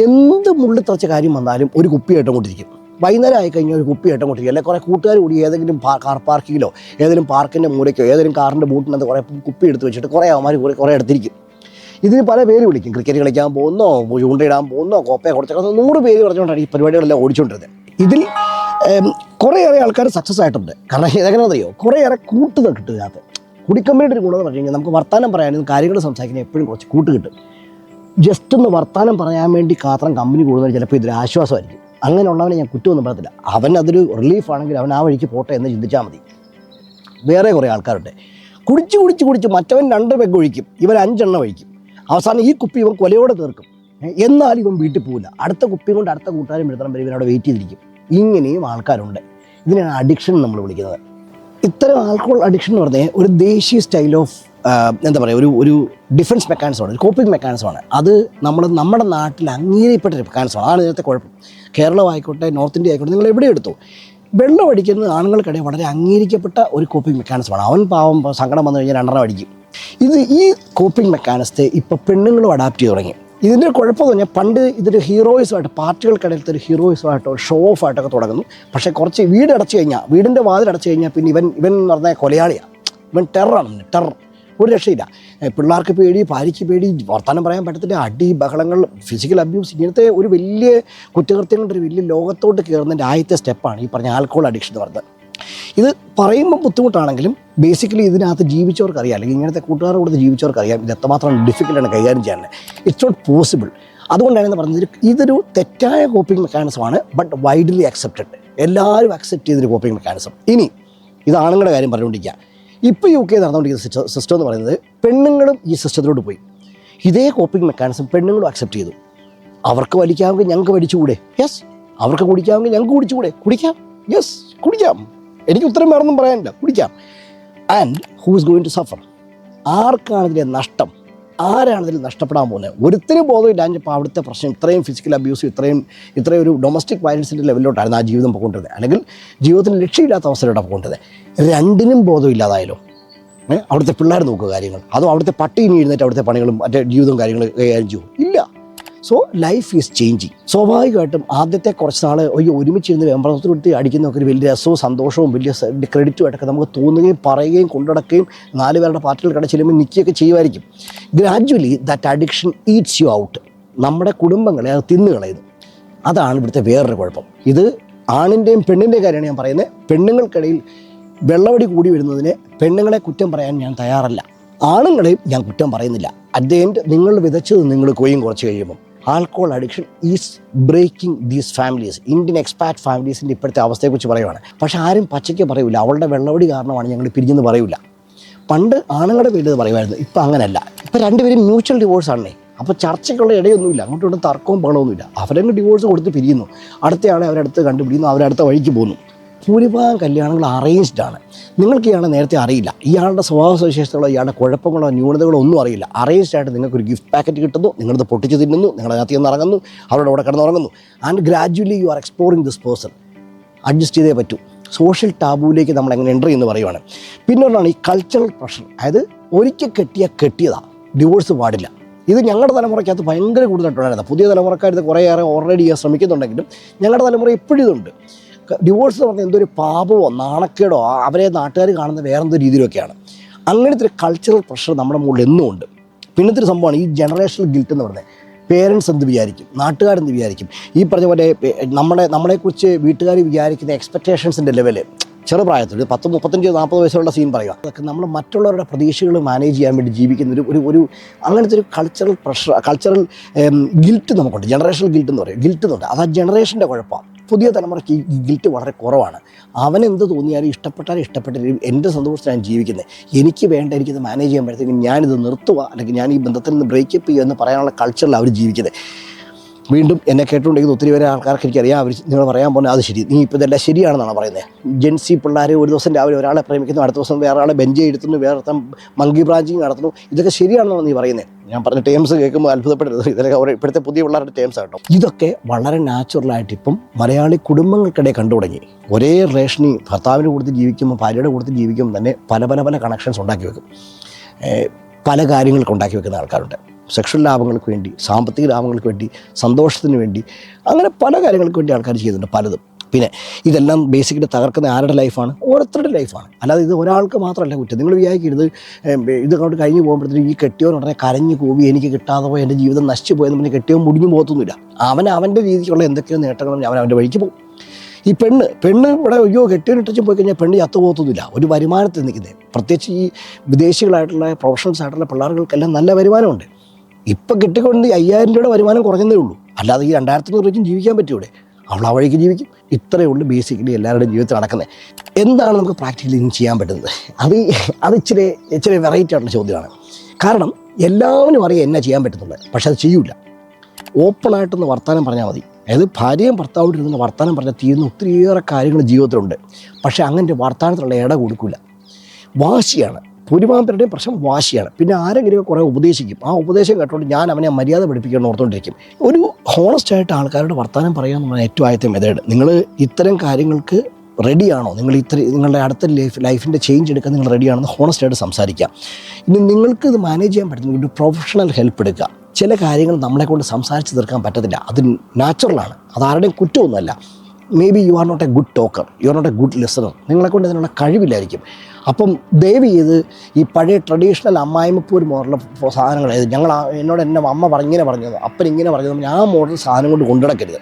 എന്ത് മുള്ളിത്തറച്ച കാര്യം വന്നാലും ഒരു കുപ്പിയായിട്ട് കൊണ്ടിരിക്കും. വൈകുന്നേരം ആയിക്കഴിഞ്ഞാൽ ഒരു കുപ്പിയായിട്ട് കൊണ്ടിരിക്കും. അല്ലെങ്കിൽ കുറേ കൂട്ടുകാർ കൂടി ഏതെങ്കിലും കാർ പാർക്കിങ്ങിലോ ഏതെങ്കിലും പാർക്കിൻ്റെ മൂലയ്ക്കോ ഏതെങ്കിലും കാറിൻ്റെ ബൂട്ടിനകത്ത് കുറേ കുപ്പി എടുത്ത് വെച്ചിട്ട് കുറേ അവന്മാർ കുറേ എടുത്തിരിക്കും. ഇതിന് പല പേര് വിളിക്കും. ക്രിക്കറ്റ് കളിക്കാൻ പോകുന്നോ, ചൂണ്ടയിടാൻ പോകുന്നോ, കോപ്പയെ കുറച്ചൊക്കെ 100 പേര് പറഞ്ഞുകൊണ്ടാണ് ഈ പരിപാടികളെല്ലാം ഓടിച്ചുകൊണ്ടിരുന്നത്. ഇതിൽ കുറേയേറെ ആൾക്കാർ സക്സസ് ആയിട്ടുണ്ട്. കാരണം ഇതെങ്ങനെ അറിയോ, കുറേയേറെ കൂട്ടുകൾ കിട്ടും ഇതിനകത്ത്. കുടിക്കമ്പനിയുടെ ഒരു ഗുണമെന്ന് പറഞ്ഞു കഴിഞ്ഞാൽ നമുക്ക് വർത്തമാനം പറയാനും കാര്യങ്ങൾ സംസാരിക്കാൻ എപ്പോഴും കുറച്ച് കൂട്ട് കിട്ടും. ജസ്റ്റ് ഒന്ന് വർത്തമാനം പറയാൻ വേണ്ടി മാത്രം കമ്പനി കൂടുന്നത് ചിലപ്പോൾ ഇതൊരു ആശ്വാസമായിരിക്കും. അങ്ങനെയുള്ളവനെ ഞാൻ കുറ്റമൊന്നും പറയത്തില്ല. അവൻ അതൊരു റിലീഫാണെങ്കിൽ അവൻ ആ വഴിക്ക് പോട്ടെ എന്ന് ചിന്തിച്ചാൽ മതി. വേറെ കുറേ ആൾക്കാരുണ്ട് കുടിച്ച് മറ്റവൻ 2 പെഗ് ഒഴിക്കും, ഇവൻ 5 എണ്ണം ഒഴിക്കും. അവസാനം ഈ കുപ്പി ഇവൻ കൊലയോടെ തീർക്കും. എന്നാൽ ഇവൻ വീട്ടിൽ പോവില്ല. അടുത്ത കുപ്പി കൊണ്ട് അടുത്ത കൂട്ടുകാരും എടുത്തണം വരെ ഇവനവിടെ വെയിറ്റ് ചെയ്തിരിക്കും. ഇങ്ങനെയും ആൾക്കാരുണ്ട്. ഇതിനാണ് അഡിക്ഷൻ നമ്മൾ വിളിക്കുന്നത്. ഇത്തരം ആൽക്കഹോൾ അഡിക്ഷൻ എന്ന് പറഞ്ഞാൽ ഒരു ദേശീയ സ്റ്റൈൽ ഓഫ് എന്താ പറയുക, ഒരു ഡിഫൻസ് മെക്കാനിസമാണ്, ഒരു കോപ്പിംഗ് മെക്കാനിസമാണ്. അത് നമ്മുടെ നാട്ടിൽ അംഗീകരിക്കപ്പെട്ട ഒരു മെക്കാനിസമാണ്. അതാണ് ഇതിനകത്തെ കുഴപ്പം. കേരളമായിക്കോട്ടെ, നോർത്ത് ഇന്ത്യ ആയിക്കോട്ടെ, നിങ്ങൾ എവിടെ എടുത്തു, വെള്ളം അടിക്കുന്നത് ആണുങ്ങൾക്കിടയിൽ വളരെ അംഗീകരിക്കപ്പെട്ട ഒരു കോപ്പിംഗ് മെക്കാനിസമാണ്. അവൻ പാവം സങ്കടം വന്നു കഴിഞ്ഞാൽ 2 എണ്ണം അടിക്കും. ഈ കോപ്പിംഗ് മെക്കാനിസത്തെ ഇപ്പോൾ പെണ്ണുങ്ങളും അഡാപ്റ്റ് ചെയ്ത് തുടങ്ങി. ഇതിൻ്റെ കുഴപ്പമെന്ന് പറഞ്ഞാൽ പണ്ട് ഇതൊരു ഹീറോയിസമായിട്ട് പാർട്ടികൾക്കിടയിലത്തെ ഒരു ഹീറോയിസമായിട്ടോ ഷോ ഓഫ് ആയിട്ടൊക്കെ തുടങ്ങുന്നു. പക്ഷേ കുറച്ച് വീടിൻ്റെ വാതിലടച്ചു കഴിഞ്ഞാൽ പിന്നെ ഇവൻ എന്ന് പറഞ്ഞാൽ കൊലയാളിയാണ്, ഇവൻ ടെററാണ്. ടെറർ ഒരു രക്ഷയില്ല. പിള്ളേർക്ക് പേടി, ഭാര്യയ്ക്ക് പേടി, വർത്തമാനം പറയാൻ പറ്റത്തില്ല, അടി, ബഹളങ്ങൾ, ഫിസിക്കൽ അബ്യൂസ്, ഇങ്ങനത്തെ ഒരു വലിയ കുറ്റകൃത്യങ്ങളുടെ ഒരു വലിയ ലോകത്തോട്ട് കയറുന്നതിൻ്റെ ആദ്യത്തെ സ്റ്റെപ്പാണ് ഈ പറഞ്ഞ ആൽക്കഹോൾ അഡിക്ഷൻ എന്ന് പറയുന്നത്. ഇത് പറയുമ്പോൾ ബുദ്ധിമുട്ടാണെങ്കിലും ബേസിക്കലി ഇതിനകത്ത് ജീവിച്ചവർക്കറിയാം, അല്ലെങ്കിൽ ഇങ്ങനത്തെ കൂട്ടുകാരുടെ കൂടെ ജീവിച്ചവർക്കറിയാം ഇത് എത്രമാത്രം ഡിഫിക്കൽട്ടാണ് കൈകാര്യം ചെയ്യാൻ. It's not possible. അതുകൊണ്ടാണ് പറഞ്ഞത് ഇതൊരു തെറ്റായ കോപ്പിംഗ് മെക്കാനിസമാണ്, ബട്ട് വൈഡ്ലി അക്സെപ്റ്റഡ്. എല്ലാവരും അക്സെപ്റ്റ് ചെയ്തൊരു കോപ്പിംഗ് മെക്കാനിസം. ഇനി ഇത് ആണുങ്ങളുടെ കാര്യം പറഞ്ഞുകൊണ്ടിരിക്കുക. ഇപ്പോൾ UK നടന്നുകൊണ്ടിരിക്കുന്ന സിസ്റ്റം എന്ന് പറയുന്നത് പെണ്ണുങ്ങളും ഈ സിസ്റ്റത്തിലോട്ട് പോയി. ഇതേ കോപ്പിംഗ് മെക്കാനിസം പെണ്ണുങ്ങളും അക്സെപ്റ്റ് ചെയ്തു. അവർക്ക് വലിക്കാമെങ്കിൽ ഞങ്ങൾക്ക് വലിച്ചുകൂടെ? യെസ്. അവർക്ക് കുടിക്കാമെങ്കിൽ ഞങ്ങൾക്ക് കുടിച്ചുകൂടെ? കുടിക്കാം. യെസ്, കുടിക്കാം. എനിക്ക് ഉത്തരം വേറൊന്നും പറയാനില്ല, കുടിക്കാം. And who is going to suffer? ആർക്കാണിതിലെ നഷ്ടം? ആരാണിതിൽ നഷ്ടപ്പെടാൻ പോകുന്നത്? ഒരുത്തിനും ബോധമില്ലാഞ്ഞപ്പോൾ അവിടുത്തെ പ്രശ്നം ഇത്രയും ഫിസിക്കൽ അബ്യൂസ്, ഇത്രയും ഒരു ഡൊമസ്റ്റിക് വയലൻസിൻ്റെ ലെവലിലോട്ടായിരുന്നു ആ ജീവിതം പോയിക്കൊണ്ടിരുന്നത്, അല്ലെങ്കിൽ ജീവിതത്തിന് ലക്ഷ്യമില്ലാത്ത അവസരമായിട്ടാണ് പോയിക്കൊണ്ടിരുന്നത്. രണ്ടിനും ബോധമില്ലാതായാലോ? അവിടുത്തെ പിള്ളേർ നോക്കുക കാര്യങ്ങൾ, അതോ അവിടുത്തെ പട്ടി ഇനി എഴുന്നേറ്റ് അവിടുത്തെ പണികളും മറ്റേ ജീവിതവും കാര്യങ്ങളും കൈകാര്യം ചെയ്യും? ഇല്ല. So life is changing. സ്വാഭാവികമായിട്ടും ആദ്യത്തെ കുറച്ച് നാൾ ഒരുമിച്ചിരുന്ന് വെമ്പളത്തിലെടുത്ത് അടിക്കുന്നതൊക്കെ ഒരു വലിയ രസവും സന്തോഷവും വലിയ ക്രെഡിറ്റുമായിട്ടൊക്കെ നമുക്ക് തോന്നുകയും പറയുകയും കൊണ്ടുനടക്കുകയും 4 പേരുടെ പാർട്ടികൾ കട ചെല്ലുമ്പോൾ നിൽക്കുകയൊക്കെ ചെയ്യുമായിരിക്കും. Gradually that addiction eats you out. നമ്മുടെ കുടുംബങ്ങളെ അത് തിന്നുകളയുന്നു. അതാണ് ഇവിടുത്തെ വേറൊരു കുഴപ്പം. ഇത് ആണിൻ്റെയും പെണ്ണിൻ്റെയും കാര്യമാണ് ഞാൻ പറയുന്നത്. പെണ്ണുങ്ങൾക്കിടയിൽ വെള്ളവടി കൂടി വരുന്നതിന് പെണ്ണുങ്ങളെ കുറ്റം പറയാൻ ഞാൻ തയ്യാറല്ല, ആണുങ്ങളെയും ഞാൻ കുറ്റം പറയുന്നില്ല. അറ്റ് ദ എൻഡ് നിങ്ങൾ വിതച്ചത് നിങ്ങൾ കൊയ്യും കുറച്ച് കഴിയുമ്പം. Alcohol addiction is breaking these families. Indian expat ഫാമിലീസിൻ്റെ ഇപ്പോഴത്തെ അവസ്ഥയെക്കുറിച്ച് പറയുവാണ്. പക്ഷേ ആരും പച്ചയ്ക്ക് പറയില്ല, അവളുടെ വെള്ളവടി കാരണമാണ് ഞങ്ങൾ പിരിഞ്ഞെന്ന് പറയില്ല. പണ്ട് ആണുങ്ങളുടെ പേര് പറയുമായിരുന്നു, ഇപ്പം അങ്ങനെയല്ല. ഇപ്പം 2 പേരും മ്യൂച്വൽ ഡിവോഴ്സാണേ. അപ്പോൾ ചർച്ചയ്ക്കുള്ള ഇടയൊന്നുമില്ല, അങ്ങോട്ടും ഇങ്ങോട്ടും തർക്കവും ബഹളമൊന്നുമില്ല. അവരങ്ങ് ഡിവോഴ്സ് കൊടുത്ത് പിരിയുന്നു, അടുത്തയാളെ അവരടുത്ത് കണ്ടുപിടിക്കുന്നു, അവരടുത്ത വഴിക്ക് പോകുന്നു. ഭൂരിഭാഗം കല്യാണങ്ങൾ അറേഞ്ച്ഡാണ്. നിങ്ങൾക്ക് ഇയാളെ നേരത്തെ അറിയില്ല, ഇയാളുടെ സ്വഭാവ സവിശേഷതകളോ ഇയാളുടെ കുഴപ്പങ്ങളോ ന്യൂനതകളോ ഒന്നും അറിയില്ല. അറേഞ്ച്ഡായിട്ട് നിങ്ങൾക്കൊരു ഗിഫ്റ്റ് പാക്കറ്റ് കിട്ടുന്നു, നിങ്ങളത് പൊട്ടിച്ച് തിന്നുന്നു, നിങ്ങളതിനകത്ത് നിന്ന് ഇറങ്ങുന്നു, അവരുടെ കൂടെ കിടന്നുറങ്ങുന്നു. And gradually you are exploring this person. Adjust ചെയ്തേ പറ്റൂ. സോഷ്യൽ ടാബുവിലേക്ക് നമ്മൾ എങ്ങനെ എൻ്റർ ചെയ്യുന്നു പറയുവാണ്. പിന്നെ ഒന്നാണ് ഈ കൾച്ചറൽ പ്രഷർ. അതായത് ഒരിക്കൽ കെട്ടിയതാണ്, ഡിവോഴ്സ് പാടില്ല. ഇത് ഞങ്ങളുടെ തലമുറയ്ക്കകത്ത് ഭയങ്കര കൂടുതലായിട്ടുണ്ടായിരുന്നു. പുതിയ തലമുറക്കാരിത് കുറേയേറെ ഓൾറെഡി ശ്രമിക്കുന്നുണ്ടെങ്കിലും ഞങ്ങളുടെ തലമുറ എപ്പോഴും ഇതുണ്ട്. ഡിവോഴ്സ് എന്ന് പറഞ്ഞാൽ എന്തൊരു പാപമോ നാണക്കേടോ അവരെ നാട്ടുകാർ കാണുന്ന വേറെന്തോ രീതിയിലൊക്കെയാണ്. അങ്ങനത്തെ ഒരു കൾച്ചറൽ പ്രഷർ നമ്മുടെ മുകളിൽ എന്നും ഉണ്ട്. പിന്നത്തെ ഒരു സംഭവമാണ് ഈ ജനറേഷണൽ ഗിൽറ്റ് എന്ന് പറയുന്നത്. പേരൻസ് എന്ത് വിചാരിക്കും, നാട്ടുകാരെന്ത് വിചാരിക്കും, ഈ പറഞ്ഞ പോലെ നമ്മളെക്കുറിച്ച് വീട്ടുകാർ വിചാരിക്കുന്ന എക്സ്പെക്റ്റേഷൻസിൻ്റെ ലെവല് ചെറുപ്രായത്തിൽ 10, 35, 40 വയസ്സുള്ള സീൻ പറയുക. അതൊക്കെ നമ്മൾ മറ്റുള്ളവരുടെ പ്രതീക്ഷകൾ മാനേജ് ചെയ്യാൻ വേണ്ടി ജീവിക്കുന്ന ഒരു അങ്ങനത്തെ ഒരു കൾച്ചറൽ ഗിൽറ്റ് നമുക്കുണ്ട്. ജനറേഷണൽ ഗിൽറ്റ് എന്ന് പറയും. ഗിൽറ്റ് എന്നുണ്ട്. അത് ആ ജനറേഷൻ്റെ കുഴപ്പമാണ്. പുതിയ തലമുറയ്ക്ക് ഈ ഗിൽറ്റ് വളരെ കുറവാണ്. അവനെന്ത് തോന്നിയാലും ഇഷ്ടപ്പെട്ടില്ല, എൻ്റെ സന്തോഷത്തിൽ ഞാൻ ജീവിക്കുന്നത്, എനിക്ക് വേണ്ട, എനിക്കിത് മാനേജ് ചെയ്യുമ്പോഴത്തേക്കും ഞാനിത് നിർത്തുക അല്ലെങ്കിൽ ഞാൻ ഈ ബന്ധത്തിൽ നിന്ന് ബ്രേക്കപ്പ് ചെയ്യുക എന്ന് പറയാനുള്ള കൾച്ചറിൽ അവർ ജീവിക്കുന്നത്. വീണ്ടും എന്നെ കേട്ടുകൊണ്ടിരിക്കുന്ന ഒത്തിരി പേരെ ആൾക്കാർക്ക് എനിക്കറിയാം, അവർ നിങ്ങൾ പറയാൻ പോകുന്നത് അത് ശരി, നീ ഇപ്പോൾ ഇതെല്ലാം ശരിയാണെന്നാണ് പറയുന്നത്. ജെൻസി പിള്ളേർ ഒരു ദിവസം രാവിലെ ഒരാളെ പ്രേമിക്കുന്നു, അടുത്ത ദിവസം വേറെ ആളെ ബെഞ്ച് എടുത്തുന്നു, വേറെ മങ്കി ബ്രാഞ്ചിങ് നടത്തുന്നു. ഇതൊക്കെ ശരിയാണെന്നാണ് നീ പറയുന്നത്. ഞാൻ പറഞ്ഞ ടേംസ് കേൾക്കുമ്പോൾ അത്ഭുതപ്പെടരുത്, ഇതൊക്കെ ഇപ്പോഴത്തെ പുതിയ പിള്ളേരുടെ ടേംസ് ആട്ടോ. ഇതൊക്കെ വളരെ നാച്ചുറലായിട്ട് ഇപ്പം മലയാളി കുടുംബങ്ങൾക്കിടെ കണ്ടു തുടങ്ങി. ഒരേ റിലേഷനിൽ ഭർത്താവിൻ്റെ കൂടുതൽ ജീവിക്കുമ്പോൾ ഭാര്യയുടെ കൂടുതൽ ജീവിക്കുമ്പോൾ തന്നെ പല കണക്ഷൻസ് ഉണ്ടാക്കി വെക്കും. പല കാര്യങ്ങൾക്ക് ഉണ്ടാക്കി വെക്കുന്ന ആൾക്കാരുണ്ട്. സെക്ഷൽ ലാഭങ്ങൾക്ക് വേണ്ടി, സാമ്പത്തിക ലാഭങ്ങൾക്ക് വേണ്ടി, സന്തോഷത്തിന് വേണ്ടി, അങ്ങനെ പല കാര്യങ്ങൾക്ക് വേണ്ടി ആൾക്കാർ ചെയ്യുന്നുണ്ട് പലതും. പിന്നെ ഇതെല്ലാം ബേസിക്കലി തകർക്കുന്ന ആരുടെ ലൈഫാണ്? ഓരോരുത്തരുടെ ലൈഫാണ്. അല്ലാതെ ഇത് ഒരാൾക്ക് മാത്രമല്ല കുറ്റം. നിങ്ങൾ വിചാരിക്കരുത് ഇത് അങ്ങോട്ട് കഴിഞ്ഞ് പോകുമ്പോഴത്തേക്കും ഈ കെട്ടിയവൻ ഉടനെ കരഞ്ഞു കൂവി എനിക്ക് കിട്ടാതെ പോയി, എൻ്റെ ജീവിതം നശിച്ചു പോയെന്ന് പറഞ്ഞ് കെട്ടിയവൻ മുടിഞ്ഞു പോകത്തൊന്നുമില്ല. അവൻ്റെ രീതിക്കുള്ള എന്തൊക്കെയോ നേട്ടങ്ങളും അവൻ്റെ വഴിക്ക് പോകും. ഈ പെണ്ണ് ഇവിടെ അയ്യോ കെട്ടിയവനിട്ടച്ചും പോയി കഴിഞ്ഞാൽ പെണ്ണ് ചത്തു പോകത്തൊന്നുമില്ല. ഒരു വരുമാനത്തിൽ നിൽക്കുന്നത്, പ്രത്യേകിച്ച് ഈ വിദേശികളായിട്ടുള്ള പ്രൊഫഷണൽസ് ആയിട്ടുള്ള പിള്ളേർക്കെല്ലാം നല്ല വരുമാനമുണ്ട്. ഇപ്പം കിട്ടിക്കൊണ്ട് 5000 രൂപയുടെ വരുമാനം കുറഞ്ഞതേ ഉള്ളൂ. അല്ലാതെ ഈ 2000 രൂപയ്ക്കും ജീവിക്കാൻ പറ്റൂടെ? അവൾ ആ വഴിക്ക് ജീവിക്കും. ഇത്രയേ ഉള്ളൂ ബേസിക്കലി എല്ലാവരുടെയും ജീവിതത്തിൽ നടക്കുന്നത്. എന്താണ് നമുക്ക് പ്രാക്ടിക്കലി ഇനി ചെയ്യാൻ പറ്റുന്നത്? അത് ഇച്ചിരി വെറൈറ്റി ആയിട്ടുള്ള ചോദ്യമാണ്. കാരണം എല്ലാവരും അറിയാം എന്നാ ചെയ്യാൻ പറ്റുന്നുള്ളത്, പക്ഷെ അത് ചെയ്യൂല. ഓപ്പണായിട്ടൊന്ന് വർത്തമാനം പറഞ്ഞാൽ മതി. അതായത് ഭാര്യയും ഭർത്താവോട് ഇരുന്ന് വർത്തമാനം പറഞ്ഞാൽ തീരുന്ന ഒത്തിരിയേറെ കാര്യങ്ങൾ ജീവിതത്തിലുണ്ട്. പക്ഷേ അങ്ങനത്തെ വർത്തമാനത്തിലുള്ള ഇട കൊടുക്കില്ല. വാശിയാണ് ഭൂരിഭാഗം പേരുടെയും പ്രശ്നം, വാശിയാണ്. പിന്നെ ആരെങ്കിലും കുറേ ഉപദേശിക്കും, ആ ഉപദേശം കേട്ടോണ്ട് ഞാൻ അവനെ മര്യാദ പഠിപ്പിക്കണം ഓർത്തുകൊണ്ടിരിക്കും. ഒരു ഹോണസ്റ്റായിട്ട് ആൾക്കാരുടെ വർത്തമാനം പറയുക എന്നുള്ളത് ഏറ്റവും ആദ്യത്തെ മെത്തേഡ്. നിങ്ങൾ ഇത്തരം കാര്യങ്ങൾക്ക് റെഡിയാണോ, നിങ്ങളുടെ അടുത്ത ലൈഫിൻ്റെ ചേഞ്ച് എടുക്കാൻ നിങ്ങൾ റെഡിയാണെന്ന് ഹോണസ്റ്റായിട്ട് സംസാരിക്കാം. ഇനി നിങ്ങൾക്ക് ഇത് മാനേജ് ചെയ്യാൻ പറ്റുന്ന ഒരു പ്രൊഫഷണൽ ഹെൽപ്പ് എടുക്കുക. ചില കാര്യങ്ങൾ നമ്മളെ കൊണ്ട് സംസാരിച്ച് തീർക്കാൻ പറ്റത്തില്ല, അത് നാച്ചുറലാണ്, അതാരുടെയും കുറ്റമൊന്നുമല്ല. Maybe you are not a good talker, you are not a good listener, നിങ്ങളെക്കൊണ്ട് അതിനുള്ള കഴിവില്ലായിരിക്കും. അപ്പം ദയവ് ചെയ്ത് ഈ പഴയ ട്രഡീഷണൽ അമ്മായിമ്മപ്പൂർ മോഡൽ സാധനങ്ങൾ, എന്നോട് എൻ്റെ അമ്മ ഇങ്ങനെ പറഞ്ഞത്, അപ്പൻ ഇങ്ങനെ പറഞ്ഞത്, ആ മോഡൽ സാധനം കൊണ്ട് കൊണ്ടുനടക്കരുത്.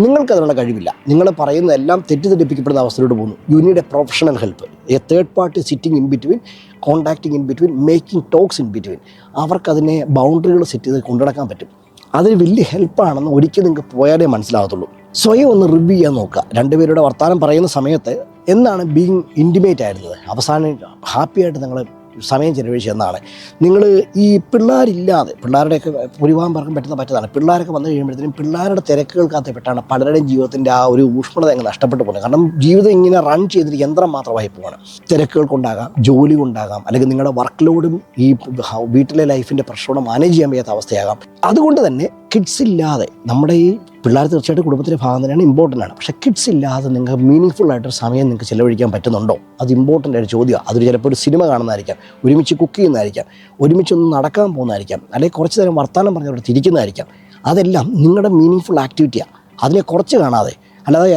നിങ്ങൾക്കതിനുള്ള കഴിവില്ല, നിങ്ങൾ പറയുന്നതെല്ലാം തെറ്റിദ്ധരിപ്പിക്കപ്പെടുന്ന അവസ്ഥയിലോട്ട് പോകുന്നു. You need a professional help, a third party sitting in between, contacting in between, making talks in between. അവർക്കതിനെ ബൗണ്ടറികൾ സെറ്റ് ചെയ്ത് കൊണ്ടുനടക്കാൻ പറ്റും. അതൊരു വലിയ ഹെൽപ്പാണെന്ന് ഒരിക്കലും നിങ്ങൾക്ക് പോയാലേ മനസ്സിലാകത്തുള്ളൂ. സ്വയം ഒന്ന് റിവ്യൂ ചെയ്യാൻ നോക്കുക. രണ്ടുപേരുടെ വർത്തമാനം പറയുന്ന സമയത്ത് എന്താണ് ബീങ് ഇൻറ്റിമേറ്റ് ആയിരുന്നത്, അവസാനം ഹാപ്പിയായിട്ട് നിങ്ങൾ സമയം ചെലവഴിച്ച് എന്നാണ്. നിങ്ങൾ ഈ പിള്ളേരില്ലാതെ, പിള്ളേരുടെയൊക്കെ ഭൂരിഭാഗം പേർക്കും പറ്റുന്നതാണ്. പിള്ളേരൊക്കെ വന്നു കഴിയുമ്പോഴത്തേനും പിള്ളേരുടെ തിരക്കുകൾക്കകത്ത് പെട്ടാണ് പലരുടെയും ജീവിതത്തിൻ്റെ ആ ഒരു ഊഷ്മളത അങ്ങ് നഷ്ടപ്പെട്ടു പോകുന്നത്. കാരണം ജീവിതം ഇങ്ങനെ റൺ ചെയ്തൊരു യന്ത്രം മാത്രമായി പോവാണ്. തിരക്കുകൾ കൊണ്ടാകാം, ജോലി കൊണ്ടാകാം, അല്ലെങ്കിൽ നിങ്ങളുടെ വർക്ക് ലോഡും ഈ വീട്ടിലെ ലൈഫിൻ്റെ പ്രശ്നവും മാനേജ് ചെയ്യാൻ വയ്യാത്ത അവസ്ഥയാകാം. അതുകൊണ്ട് തന്നെ കിഡ്സ് ഇല്ലാതെ, നമ്മുടെ ഈ പിള്ളേർ തീർച്ചയായിട്ടും കുടുംബത്തിൻ്റെ ഭാഗം തന്നെയാണ്, ഇമ്പോർട്ടൻ്റ് ആണ്. പക്ഷേ കിഡ്സ് ഇല്ലാതെ നിങ്ങൾക്ക് മീനിങ് ആയിട്ടൊരു സമയം നിങ്ങൾക്ക് ചിലവഴിക്കാൻ പറ്റുന്നുണ്ടോ? അത് ഇമ്പോർട്ടൻ്റ് ആയിട്ട് ചോദ്യമാണ്. അതൊരു ചിലപ്പോൾ ഒരു സിനിമ കാണുന്നതായിരിക്കാം, ഒരുമിച്ച് കുക്ക് ചെയ്യുന്നതായിരിക്കാം, ഒരുമിച്ചൊന്ന് നടക്കാൻ പോകുന്നതായിരിക്കാം, അല്ലെങ്കിൽ കുറച്ച് നേരം വർത്തമാനം പറഞ്ഞവിടെ തിരിക്കുന്നതായിരിക്കാം. അതെല്ലാം നിങ്ങളുടെ മീനിങ് ആക്ടിവിറ്റിയാണ്. അതിനെ കുറച്ച് കാണാതെ, അല്ലാതെ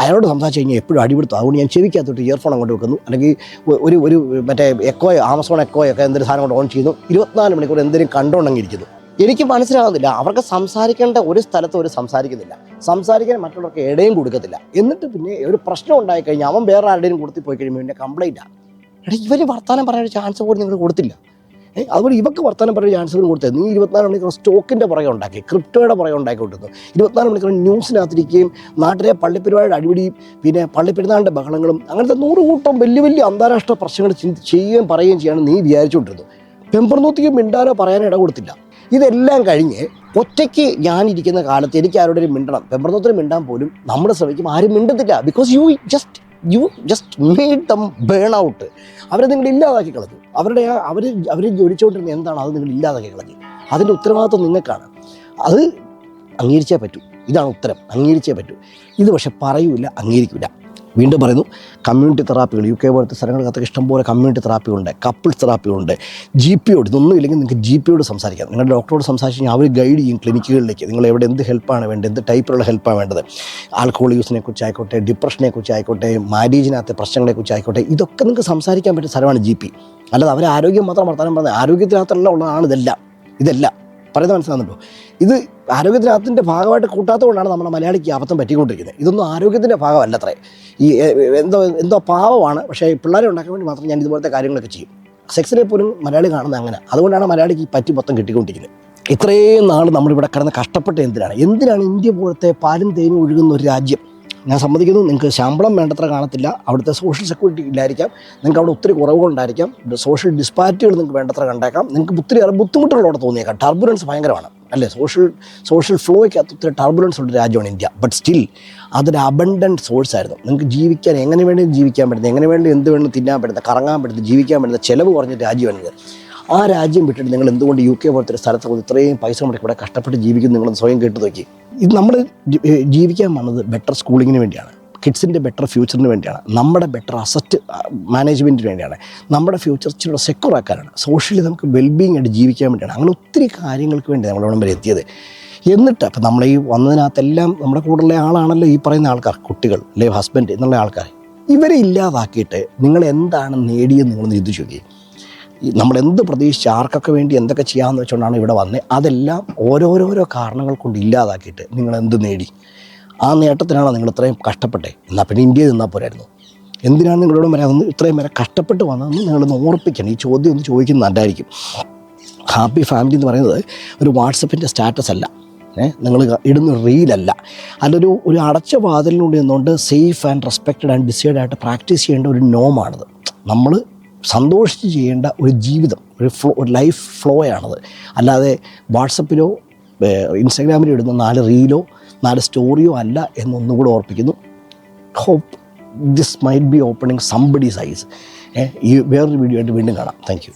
അയാളോട് സംസാരിച്ച് കഴിഞ്ഞാൽ എപ്പോഴും അടിപിടുത്തം. അതുകൊണ്ട് ഞാൻ ചെവിക്കകത്തോട്ട് ഇയർഫോൺ അങ്ങോട്ട് വെക്കുന്നു, അല്ലെങ്കിൽ ഒരു മറ്റേ ആമസോൺ എക്കോയൊക്കെ എന്തൊരു സാധനം കൊണ്ട് ഓൺ ചെയ്യുന്നു, 24 മണിക്കൂർ എന്തെങ്കിലും കണ്ടുകൊണ്ടെങ്കിരിക്കുന്നു. എനിക്ക് മനസ്സിലാകുന്നില്ല, അവർക്ക് സംസാരിക്കേണ്ട ഒരു സ്ഥലത്ത് അവർ സംസാരിക്കുന്നില്ല, സംസാരിക്കാൻ മറ്റുള്ളവർക്ക് ഇടയും കൊടുക്കത്തില്ല. എന്നിട്ട് പിന്നെ ഒരു പ്രശ്നം ഉണ്ടായിക്കഴിഞ്ഞാൽ അവൻ വേറെ ആരുടെയും കൊടുത്ത് പോയി കഴിയുമ്പോൾ എൻ്റെ കംപ്ലൈൻറ്റാണ്. ഇവർ വർത്തമാനം പറയാൻ ചാൻസ് പോലും നിങ്ങൾ കൊടുത്തില്ല. അതുപോലെ ഇവർക്ക് വർത്തമാനം പറയാൻ ചാൻസ് പോലും കൊടുത്തത്. നീ 24 മണിക്കൂർ സ്റ്റോക്കിൻ്റെ പുറകെ ഉണ്ടാക്കി, ക്രിപ്റ്റോയുടെ പുറകെ ഉണ്ടാക്കിക്കൊണ്ടിരുന്നു. 24 മണിക്കൂർ ന്യൂസിനകത്തിരിക്കുകയും നാട്ടിലെ പള്ളിപ്പെരുവായുടെ അടിപിടിയും പിന്നെ പള്ളിപ്പെരുന്നാളിൻ്റെ ബഹളങ്ങളും അങ്ങനത്തെ 100 കൂട്ടം വലിയ അന്താരാഷ്ട്ര പ്രശ്നങ്ങൾ ചെയ്യുകയും പറയുകയും ചെയ്യാൻ നീ വിചാരിച്ചുകൊണ്ടിരുന്നു. പെമ്പർനൂത്തിക്ക് മിണ്ടാനോ പറയാനോ ഇട കൊടുത്തില്ല. ഇതെല്ലാം കഴിഞ്ഞ് ഒറ്റയ്ക്ക് ഞാനിരിക്കുന്ന കാലത്ത് എനിക്ക് ആരോടും മിണ്ടണം, പെമ്പർനൂത്തിന് മിണ്ടാൻ പോലും നമ്മൾ ശ്രമിക്കും, ആരും മിണ്ടത്തില്ല. Because you just made them burn out. അവരെ നിങ്ങൾ ഇല്ലാതാക്കി കളഞ്ഞു. അവർ ജോലിച്ചുകൊണ്ടിരുന്ന എന്താണ് അത് നിങ്ങൾ ഇല്ലാതാക്കി കളഞ്ഞു. അതിൻ്റെ ഉത്തരവാദിത്വം നിങ്ങൾക്കാണ്. അത് അംഗീകരിച്ചേ പറ്റൂ. ഇതാണ് ഉത്തരം, അംഗീകരിച്ചേ പറ്റൂ. ഇത് പക്ഷെ പറയൂല, അംഗീകരിക്കില്ല. വീണ്ടും പറയുന്നു, കമ്മ്യൂണിറ്റി തെറാപ്പികൾ UK പോലത്തെ സ്ഥലങ്ങൾക്കകത്തൊക്കെ ഇഷ്ടംപോലെ കമ്മ്യൂണിറ്റി തെറാപ്പികളുണ്ട്, കപ്പിൾസ് തെറാപ്പികളുണ്ട്. GP ഇതൊന്നും ഇല്ലെങ്കിൽ നിങ്ങൾക്ക് GP സംസാരിക്കാം. നിങ്ങളുടെ ഡോക്ടറോട് സംസാരിച്ച് കഴിഞ്ഞാൽ അവർ ഗൈഡ് ചെയ്യും ക്ലിനിക്കുകളിലേക്ക്. നിങ്ങൾ എവിടെ എന്ത് ഹെൽപ്പാണ് വേണ്ടത്, എന്ത് ടൈപ്പിലുള്ള ഹെൽപ്പാണ് വേണ്ടത്. ആൽക്കഹോൾ യൂസിനെ കുറിച്ചായിക്കോട്ടെ, ഡിപ്രഷനെ കുറിച്ചായിക്കോട്ടെ, മാരേജിനകത്തെ പ്രശ്നങ്ങളെക്കുറിച്ചായിക്കോട്ടെ, ഇതൊക്കെ നിങ്ങൾക്ക് സംസാരിക്കാൻ പറ്റുന്ന സ്ഥലമാണ് GP. അല്ലാതെ അവർ ആരോഗ്യം മാത്രം വർത്താനം പറഞ്ഞത്, ആരോഗ്യത്തിനകത്തുള്ള ഉള്ളതാണ് ഇതെല്ലാം പറയുന്നത് മനസ്സിലാകുന്നുണ്ടോ? ഇത് ആരോഗ്യത്തിനകത്തിൻ്റെ ഭാഗമായിട്ട് കൂട്ടാത്തതുകൊണ്ടാണ് നമ്മുടെ മലയാളിക്ക് അബദ്ധം പറ്റിക്കൊണ്ടിരിക്കുന്നത്. ഇതൊന്നും ആരോഗ്യത്തിൻ്റെ ഭാഗമല്ല അത്രേ. ഈ എന്തോ പാവമാണ്. പക്ഷേ പിള്ളേരെ ഉണ്ടാക്കാൻ വേണ്ടി മാത്രം ഞാൻ ഇതുപോലത്തെ കാര്യങ്ങളൊക്കെ ചെയ്യും. സെക്സിനെ പോലും മലയാളി കാണുന്നത് അങ്ങനെ. അതുകൊണ്ടാണ് മലയാളിക്ക് ഈ പറ്റി മൊത്തം കിട്ടിക്കൊണ്ടിരിക്കുന്നത്. ഇത്രയും നാൾ നമ്മളിവിടെ കിടന്ന് കഷ്ടപ്പെട്ട എന്തിനാണ് ഇന്ത്യ പോലത്തെ പാലും തേനും ഒഴുകുന്ന ഒരു രാജ്യം, ഞാൻ സമ്മതിക്കുന്നു, നിങ്ങൾക്ക് ശമ്പളം വേണ്ടത്ര കാണത്തില്ല, അവിടുത്തെ സോഷ്യൽ സെക്യൂരിറ്റി ഇല്ലായിരിക്കാം, നിങ്ങൾക്ക് അവിടെ ഒത്തിരി കുറവുകളുണ്ടായിരിക്കാം, സോഷ്യൽ ഡിസ്പാരിറ്റികൾ നിങ്ങൾക്ക് വേണ്ടത്ര കണ്ടേക്കാം, നിങ്ങൾക്ക് ഒത്തിരി ബുദ്ധിമുട്ടുകൾ അവിടെ തോന്നിയേക്കാം, ടർബുലൻസ് ഭയങ്കരമാണ് അല്ലേ, സോഷ്യൽ ഫ്ലോയ്ക്കകത്ത് ഒത്തിരി ടർബുലൻസ് ഉള്ള രാജ്യമാണ് ഇന്ത്യ. ബട്ട് സ്റ്റിൽ അതൊരു അബണ്ടൻറ്റ് സോഴ്സ് ആയിരുന്നു. നിങ്ങൾക്ക് ജീവിക്കാൻ എങ്ങനെ വേണ്ടി ജീവിക്കാൻ പറ്റുന്നത്, എങ്ങനെ വേണ്ടി എന്ത് വേണം തിന്നാൻ പറ്റുന്നത്, കറങ്ങാൻ പറ്റുന്നത്, ജീവിക്കാൻ പറ്റുന്ന ചിലവ് കുറഞ്ഞ രാജ്യമാണിത്. ആ രാജ്യം വിട്ടിട്ട് നിങ്ങൾ എന്തുകൊണ്ട് UK പോലത്തെ ഒരു സ്ഥലത്ത് പോയി ഇത്രയും പൈസ മുടക്കി ഇവിടെ കഷ്ടപ്പെട്ട് ജീവിക്കുന്നു, നിങ്ങളൊന്ന് സ്വയം കേട്ട് നോക്കി. ഇത് നമ്മൾ ജീവിക്കാൻ വന്നത് ബെറ്റർ സ്കൂളിങ്ങിന് വേണ്ടിയാണ്, കിഡ്സിൻ്റെ ബെറ്റർ ഫ്യൂച്ചറിന് വേണ്ടിയാണ്, നമ്മുടെ ബെറ്റർ അസറ്റ് മാനേജ്മെൻറ്റിന് വേണ്ടിയാണ്, നമ്മുടെ ഫ്യൂച്ചർ ഇച്ചിരി സെക്യൂർ ആക്കാനാണ്, സോഷ്യലി നമുക്ക് വെൽബീങ് ആയിട്ട് ജീവിക്കാൻ വേണ്ടിയാണ്. അങ്ങനെ ഒത്തിരി കാര്യങ്ങൾക്ക് വേണ്ടി നമ്മളിവിടെ വരെ എത്തിയത്. എന്നിട്ട് അപ്പം നമ്മൾ ഈ വന്നതിനകത്തെല്ലാം നമ്മുടെ കൂടെയുള്ള ആളാണല്ലോ ഈ പറയുന്ന ആൾക്കാർ, കുട്ടികൾ അല്ലെ ഹസ്ബൻഡ് എന്നുള്ള ആൾക്കാർ. ഇവരെ ഇല്ലാതാക്കിയിട്ട് നിങ്ങൾ എന്താണ് നേടിയെന്ന് നിങ്ങളൊന്ന് ചിന്തിച്ച് നോക്കി. നമ്മളെന്ത് പ്രതീക്ഷിച്ച് ആർക്കൊക്കെ വേണ്ടി എന്തൊക്കെ ചെയ്യാമെന്ന് വെച്ചുകൊണ്ടാണ് ഇവിടെ വന്നത്, അതെല്ലാം ഓരോരോ കാരണങ്ങൾ കൊണ്ട് ഇല്ലാതാക്കിയിട്ട് നിങ്ങൾ എന്ത് നേടി? ആ നേട്ടത്തിനാണോ നിങ്ങൾ ഇത്രയും കഷ്ടപ്പെട്ടെ? എന്നാൽ പിന്നെ ഇന്ത്യയിൽ നിന്നാൽ പോരായിരുന്നു. എന്തിനാണ് നിങ്ങളോട് വരാമെന്ന് ഇത്രയും വരെ കഷ്ടപ്പെട്ട് വന്നതെന്ന് നിങ്ങളൊന്ന് ഓർപ്പിക്കണം. ഈ ചോദ്യം ഒന്ന് ചോദിക്കുന്നത് നല്ലതായിരിക്കും. ഹാപ്പി ഫാമിലി എന്ന് പറയുന്നത് ഒരു വാട്സപ്പിൻ്റെ സ്റ്റാറ്റസ് അല്ല, നിങ്ങൾ ഇടുന്ന റീലല്ല, അല്ലൊരു അടച്ച വാതിലിനുള്ളിൽ നിന്നുകൊണ്ട് safe and respected and decide ആയിട്ട് പ്രാക്ടീസ് ചെയ്യേണ്ട ഒരു നോമാണിത്. നമ്മൾ സന്തോഷിച്ച് ചെയ്യേണ്ട ഒരു ജീവിതം, ഒരു ലൈഫ് ഫ്ലോയാണത്. അല്ലാതെ വാട്സപ്പിലോ ഇൻസ്റ്റാഗ്രാമിലോ ഇടുന്ന 4 റീലോ 4 സ്റ്റോറിയോ അല്ല എന്നൊന്നുകൂടെ ഓർപ്പിക്കുന്നു. Hope this might be opening somebody's eyes. ഈ വേറൊരു വീഡിയോ ആയിട്ട് വീണ്ടും കാണാം. Thank U.